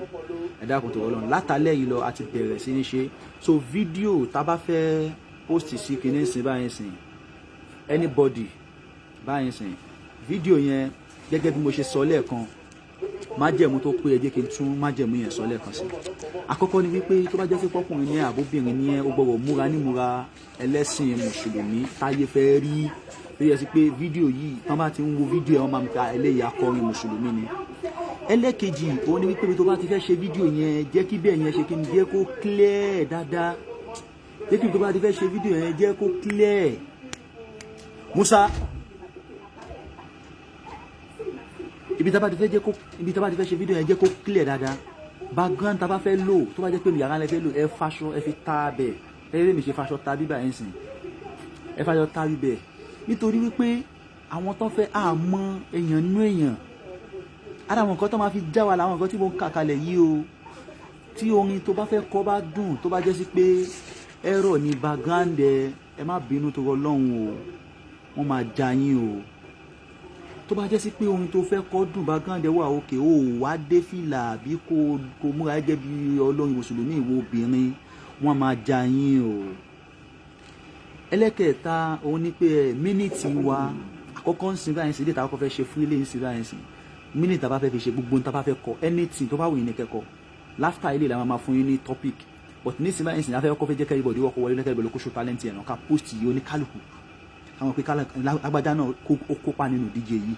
ẹ dákun tó Ọlọ́run látàlẹ́ yìí lọ àti bẹ̀rẹ̀ sí ní ṣe so fídíò tá a bá fẹ́ post sí kinní sìn báyìí sìn anybody báyìí sìn fídíò yẹn gẹ́gẹ́ bí mo ṣe sọ lẹ́ẹ̀kan májẹ̀mú tó pé ẹ jẹ́ kí n tún májẹ̀mú yẹn sọ lẹ́ẹ̀kan sí àkọ́kọ́ ni wípé tó bá jẹ́ sí pọ́kùnrin ní àbóbìnrin ní ó gbọ́dọ̀ múra nímúra ẹlẹ́sìn mùsùlùmí táyé fẹ́ rí tó yẹ sí pé fídíò yìí tán bá ti ń wo fídíò ẹ̀ wọ́n máa ń ka eléyìí akọrin mùsùlùmí ni ẹlẹ́kejì òun ni wípé tó bá ti fẹ́ ṣe fídíò yẹn jẹ́ kí bẹ́ẹ̀ yẹn ṣe kí ni jẹ́ kó clear dáadáa jẹ́ kí tó bá ti fẹ́ ṣe fídíò yẹn jẹ́ kó clear Musa ibi tá bá ti fẹ́ ṣe fídíò yẹn jẹ́ kó clear dáadáa background tá bá fẹ́ lò tó bá jẹ́ pé yàrá lẹ fẹ́ lò ẹ fàṣọ ẹ fi ta bẹ̀ ẹ lè mi ṣe fàṣọ ta bíbà ẹ̀ ń sìn ẹ fàṣọ ta bíbẹ̀ nítorí wípé àwọn tó fẹ́ àmọ́ èèyàn nú èèyàn ara àwọn nǹkan tó máa fi já wa làwọn nǹkan tí mo ń kà kalẹ̀ yìí o tí orin tó bá fẹ́ kọ bá dùn tó bá jẹ́ sí pé ẹ̀rọ ní background ẹ má bínú tó Ọlọ́run o wọ́n máa já yín o tó bá jẹ́ sí pé orin tó fẹ́ kọ dùn background wà òkè o wá dé fìlà àbí kó múra gẹ́gẹ́ bí olórin mùsùlùmí ìwọ obìnrin wọ́n máa já yín o ẹlẹ́kẹ̀ẹ́ta òun ni pé mínítì wa àkọ́kọ́ ń sin báyìí sí ilé ìta kọ́kọ́ fẹ́ ṣe fún ilé ń sin báyìí sí mínítì tá bá fẹ́ fi ṣe gbogbo tá bá fẹ́ kọ anything tó bá wù yín ní kẹ́kọ̀ọ́ láfta ilé ìlànà máa fún yín ní topic but ní sin báyìí sí afẹ́ kọ́kọ́ fẹ́ jẹ́ kẹ́rì bọ̀dí wọ́kọ̀ wọlé lẹ́kẹ́rì bọ̀dí kó ṣó talent yẹn ká post yìí oníkálukú àwọn pé agbájá náà ó kópa nínú DJ yìí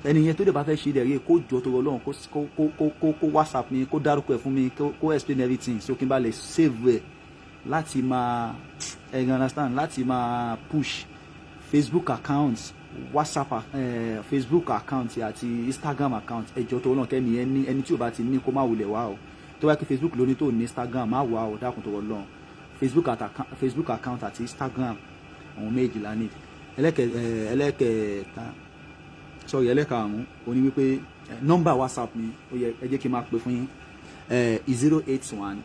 ẹni yẹn tó lè bá fẹ́ ṣe dẹ̀rẹ́ kó jọ tó Ọlọ́run kó WhatsApp mi kó dárúkọ ẹ̀ fún mi kó explain everything so kí n bá lè save ẹ̀ láti máa understand láti máa push Facebook account WhatsApp Facebook account àti Instagram account ẹjọ́ tó Ọlọ́run kẹ́ni ẹni tí ò bá ti ní kó má wulẹ̀ wá o tó bá kí Facebook lóní tó ní Instagram má wá o dákun tó Ọlọ́run Facebook account àti Instagram àwọn méjìlá ní ẹlẹ́kẹ̀ẹ́ta sorry ẹlẹ́karùn-ún ó ní wípé nọ́mbà WhatsApp mi ó yẹ ẹ jẹ́ kí n máa pè fún yín 081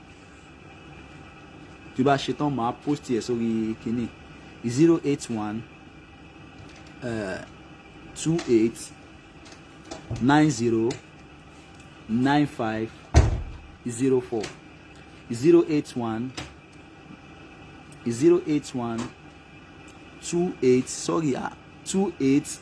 tí o bá ṣe tán máa post ẹ̀ sórí kínní 081 28 90 95 04 081 28 sorry 28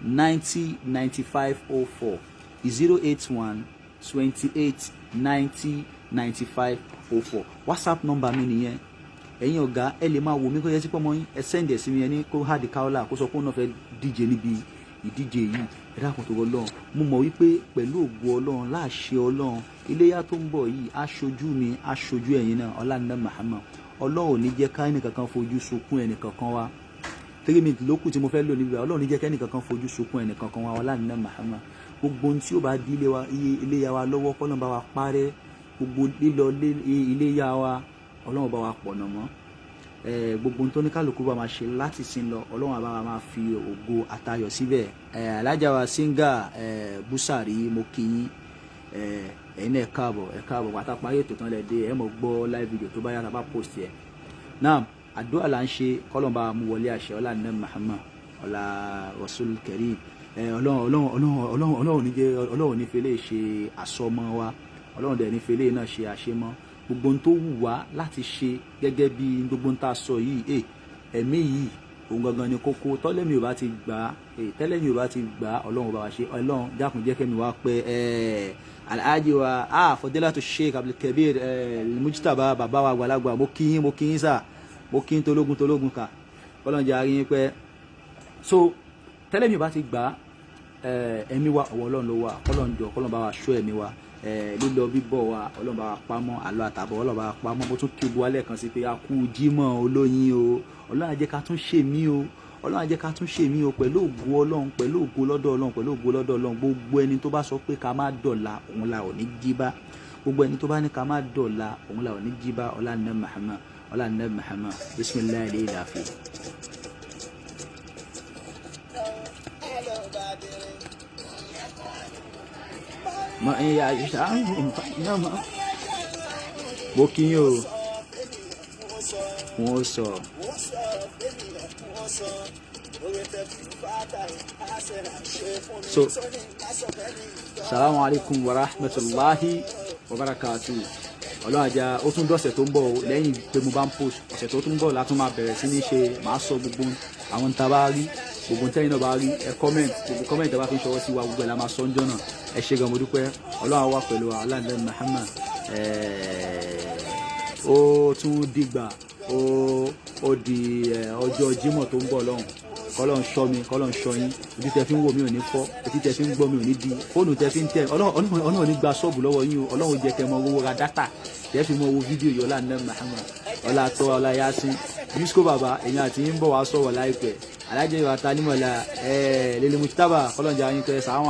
90 95 04 081 28 90 95 04 WhatsApp number mi nìyẹn ẹ̀yin ọ̀gá ẹ lè máa wò mí kó yẹ sí pọ́nmọ́ yín ẹ sẹ́ǹdì ẹ̀ sí mi ẹni kó hàdí káọ́là kó sọ pé òun náà fẹ́ díje níbi ìdíje yìí ẹ dákun tó Ọlọ́run mo mọ̀ wípé pẹ̀lú ògo Ọlọ́run láàṣẹ Ọlọ́run iléyá tó ń bọ̀ yìí aṣojú mi aṣojú ẹ̀yin náà ọlànà Muhammad Ọlọ́run ò ní jẹ́ ká ẹnìkankan fojú sunkún ẹnìkankan wa 3 minutes lókù tí mo fẹ́ lò níbi Ọlọ́run ní jẹ́ ká ẹnìkankan fojú sunkún ẹnìkankan wa ọlànà Muhammad gbogbo ohun tí ó bá di iléyá wa lọ́wọ́ kọ́lọ́n bá wa parẹ́ gbogbo lílọ iléyá wa Ọlọ́run bá wa pọ̀nà mọ́ gbogbo ohun tó ní kálukú bá máa ṣe láti sin lọ Ọlọ́run bá wa máa fi ògo àtayọ̀ síbẹ̀ alájà wa singa Busari mo kí yín ẹ̀yin náà ẹ káàbọ̀ pátápá ètò tán lẹ dé ẹ mọ̀ gbọ́ live video tó bá yára bá post ẹ̀ náà àdúrà là ń ṣe kọ́lọ́n bá mú wọlé àṣẹ ọlá nínú Muhammad ọlá Rasul Karim Ọlọ́run ní fẹ́lẹ́ ṣe àsọmọ wa Ọlọ́run dẹ̀ ní fẹ́lẹ́ náà ṣe àṣemọ́ gbogbo ohun tó wù wá láti ṣe gẹ́gẹ́ bí gbogbo ohun tá a sọ yìí ẹ̀mí yìí òun gangan ni kókó tọ́lẹ́mì ò bá ti gbà tẹ́lẹ́mì ò bá ti gbà Ọlọ́run bá wa ṣe Ọlọ́run dákun jẹ́ kẹ́mi wá pẹ́ alhaji wa Fadilatu Sheikh Abdulkabir Mujtaba bàbá wa àgbàlagbà mo kí yín sà mo kí yín tológun ká Ọlọ́run jẹ́ àárín pẹ́ so tẹ́lẹ́mì ò bá ti gbà ẹ̀mí wa ọwọ́ Ọlọ́run ló wà Ọlọ́run bá wa ṣọ́ ẹ̀mí wa lílọ bíbọ̀ wa Ọlọ́run bá wa pamọ́ àlọ́ àtàbọ̀ Ọlọ́run bá wa pamọ́ mo tún kí bu alẹ́ kan sí pé a kú Jímọ̀ olóyin o Ọlọ́run á jẹ́ ká tún ṣe mí o Ọlọ́run á jẹ́ ká tún ṣe mí o pẹ̀lú ògo Ọlọ́run pẹ̀lú ògo lọ́dọ̀ Ọlọ́run gbogbo ẹni tó bá sọ pé ká má dọ̀la òun la ò ní jí bá gbogbo ẹni tó bá ní ká má dọ̀la òun la ò ní jí bá ọlá nẹ́ Muhammad bisimilayi lè láfi. Ma iya mo kí yín o wọ́n sọ so salamu alaikum wa rahmatullahi wa barakatuh Ọlọ́run àjà ó tún dọ̀sẹ̀ tó ń bọ̀ lẹ́yìn pé mo bá ń post ọ̀sẹ̀ tó tún bọ̀ látún máa bẹ̀rẹ̀ sí ní ṣe máa sọ gbogbo àwọn tá a bá rí gbogbo tẹ́yìn náà bá rí ẹ comment gbogbo comment ẹ bá fi ṣọwọ́ sí wa gbogbo ẹ̀ la máa sọ ń jọ náà ẹ ṣé gan mo dúpẹ́ Ọlọ́run wà pẹ̀lú aláǹdẹ̀ Muhammad ó tún dìgbà ó di ọjọ́ Jímọ̀ tó ń bọ̀ lọ́hùn kọ́lọ́n ṣọ́ mi kọ́lọ́n ṣọ́ yín ojú tẹ fi ń wò mí ò ní fọ́ etí tẹ fi ń gbọ́ mi ò ní di fóònù tẹ fi ń tẹ Ọlọ́run ò ní gba ṣọ́ọ̀bù lọ́wọ́ yín o Ọlọ́run jẹ́ kẹ́ mọ owó ra dátà tẹ́ fi mọ owó fídíò yìí ọlá nẹ́ Muhammad ọlá tọ́ ọlá Yasin Yusuf bàbá èyàn àti yín bọ̀ wá sọ̀rọ̀ láìpẹ́ alájẹ́ ìwà ta nímọ̀lá lèlè Mujtaba kọ́lọ́n jẹ́ àyín pẹ́ sàwọn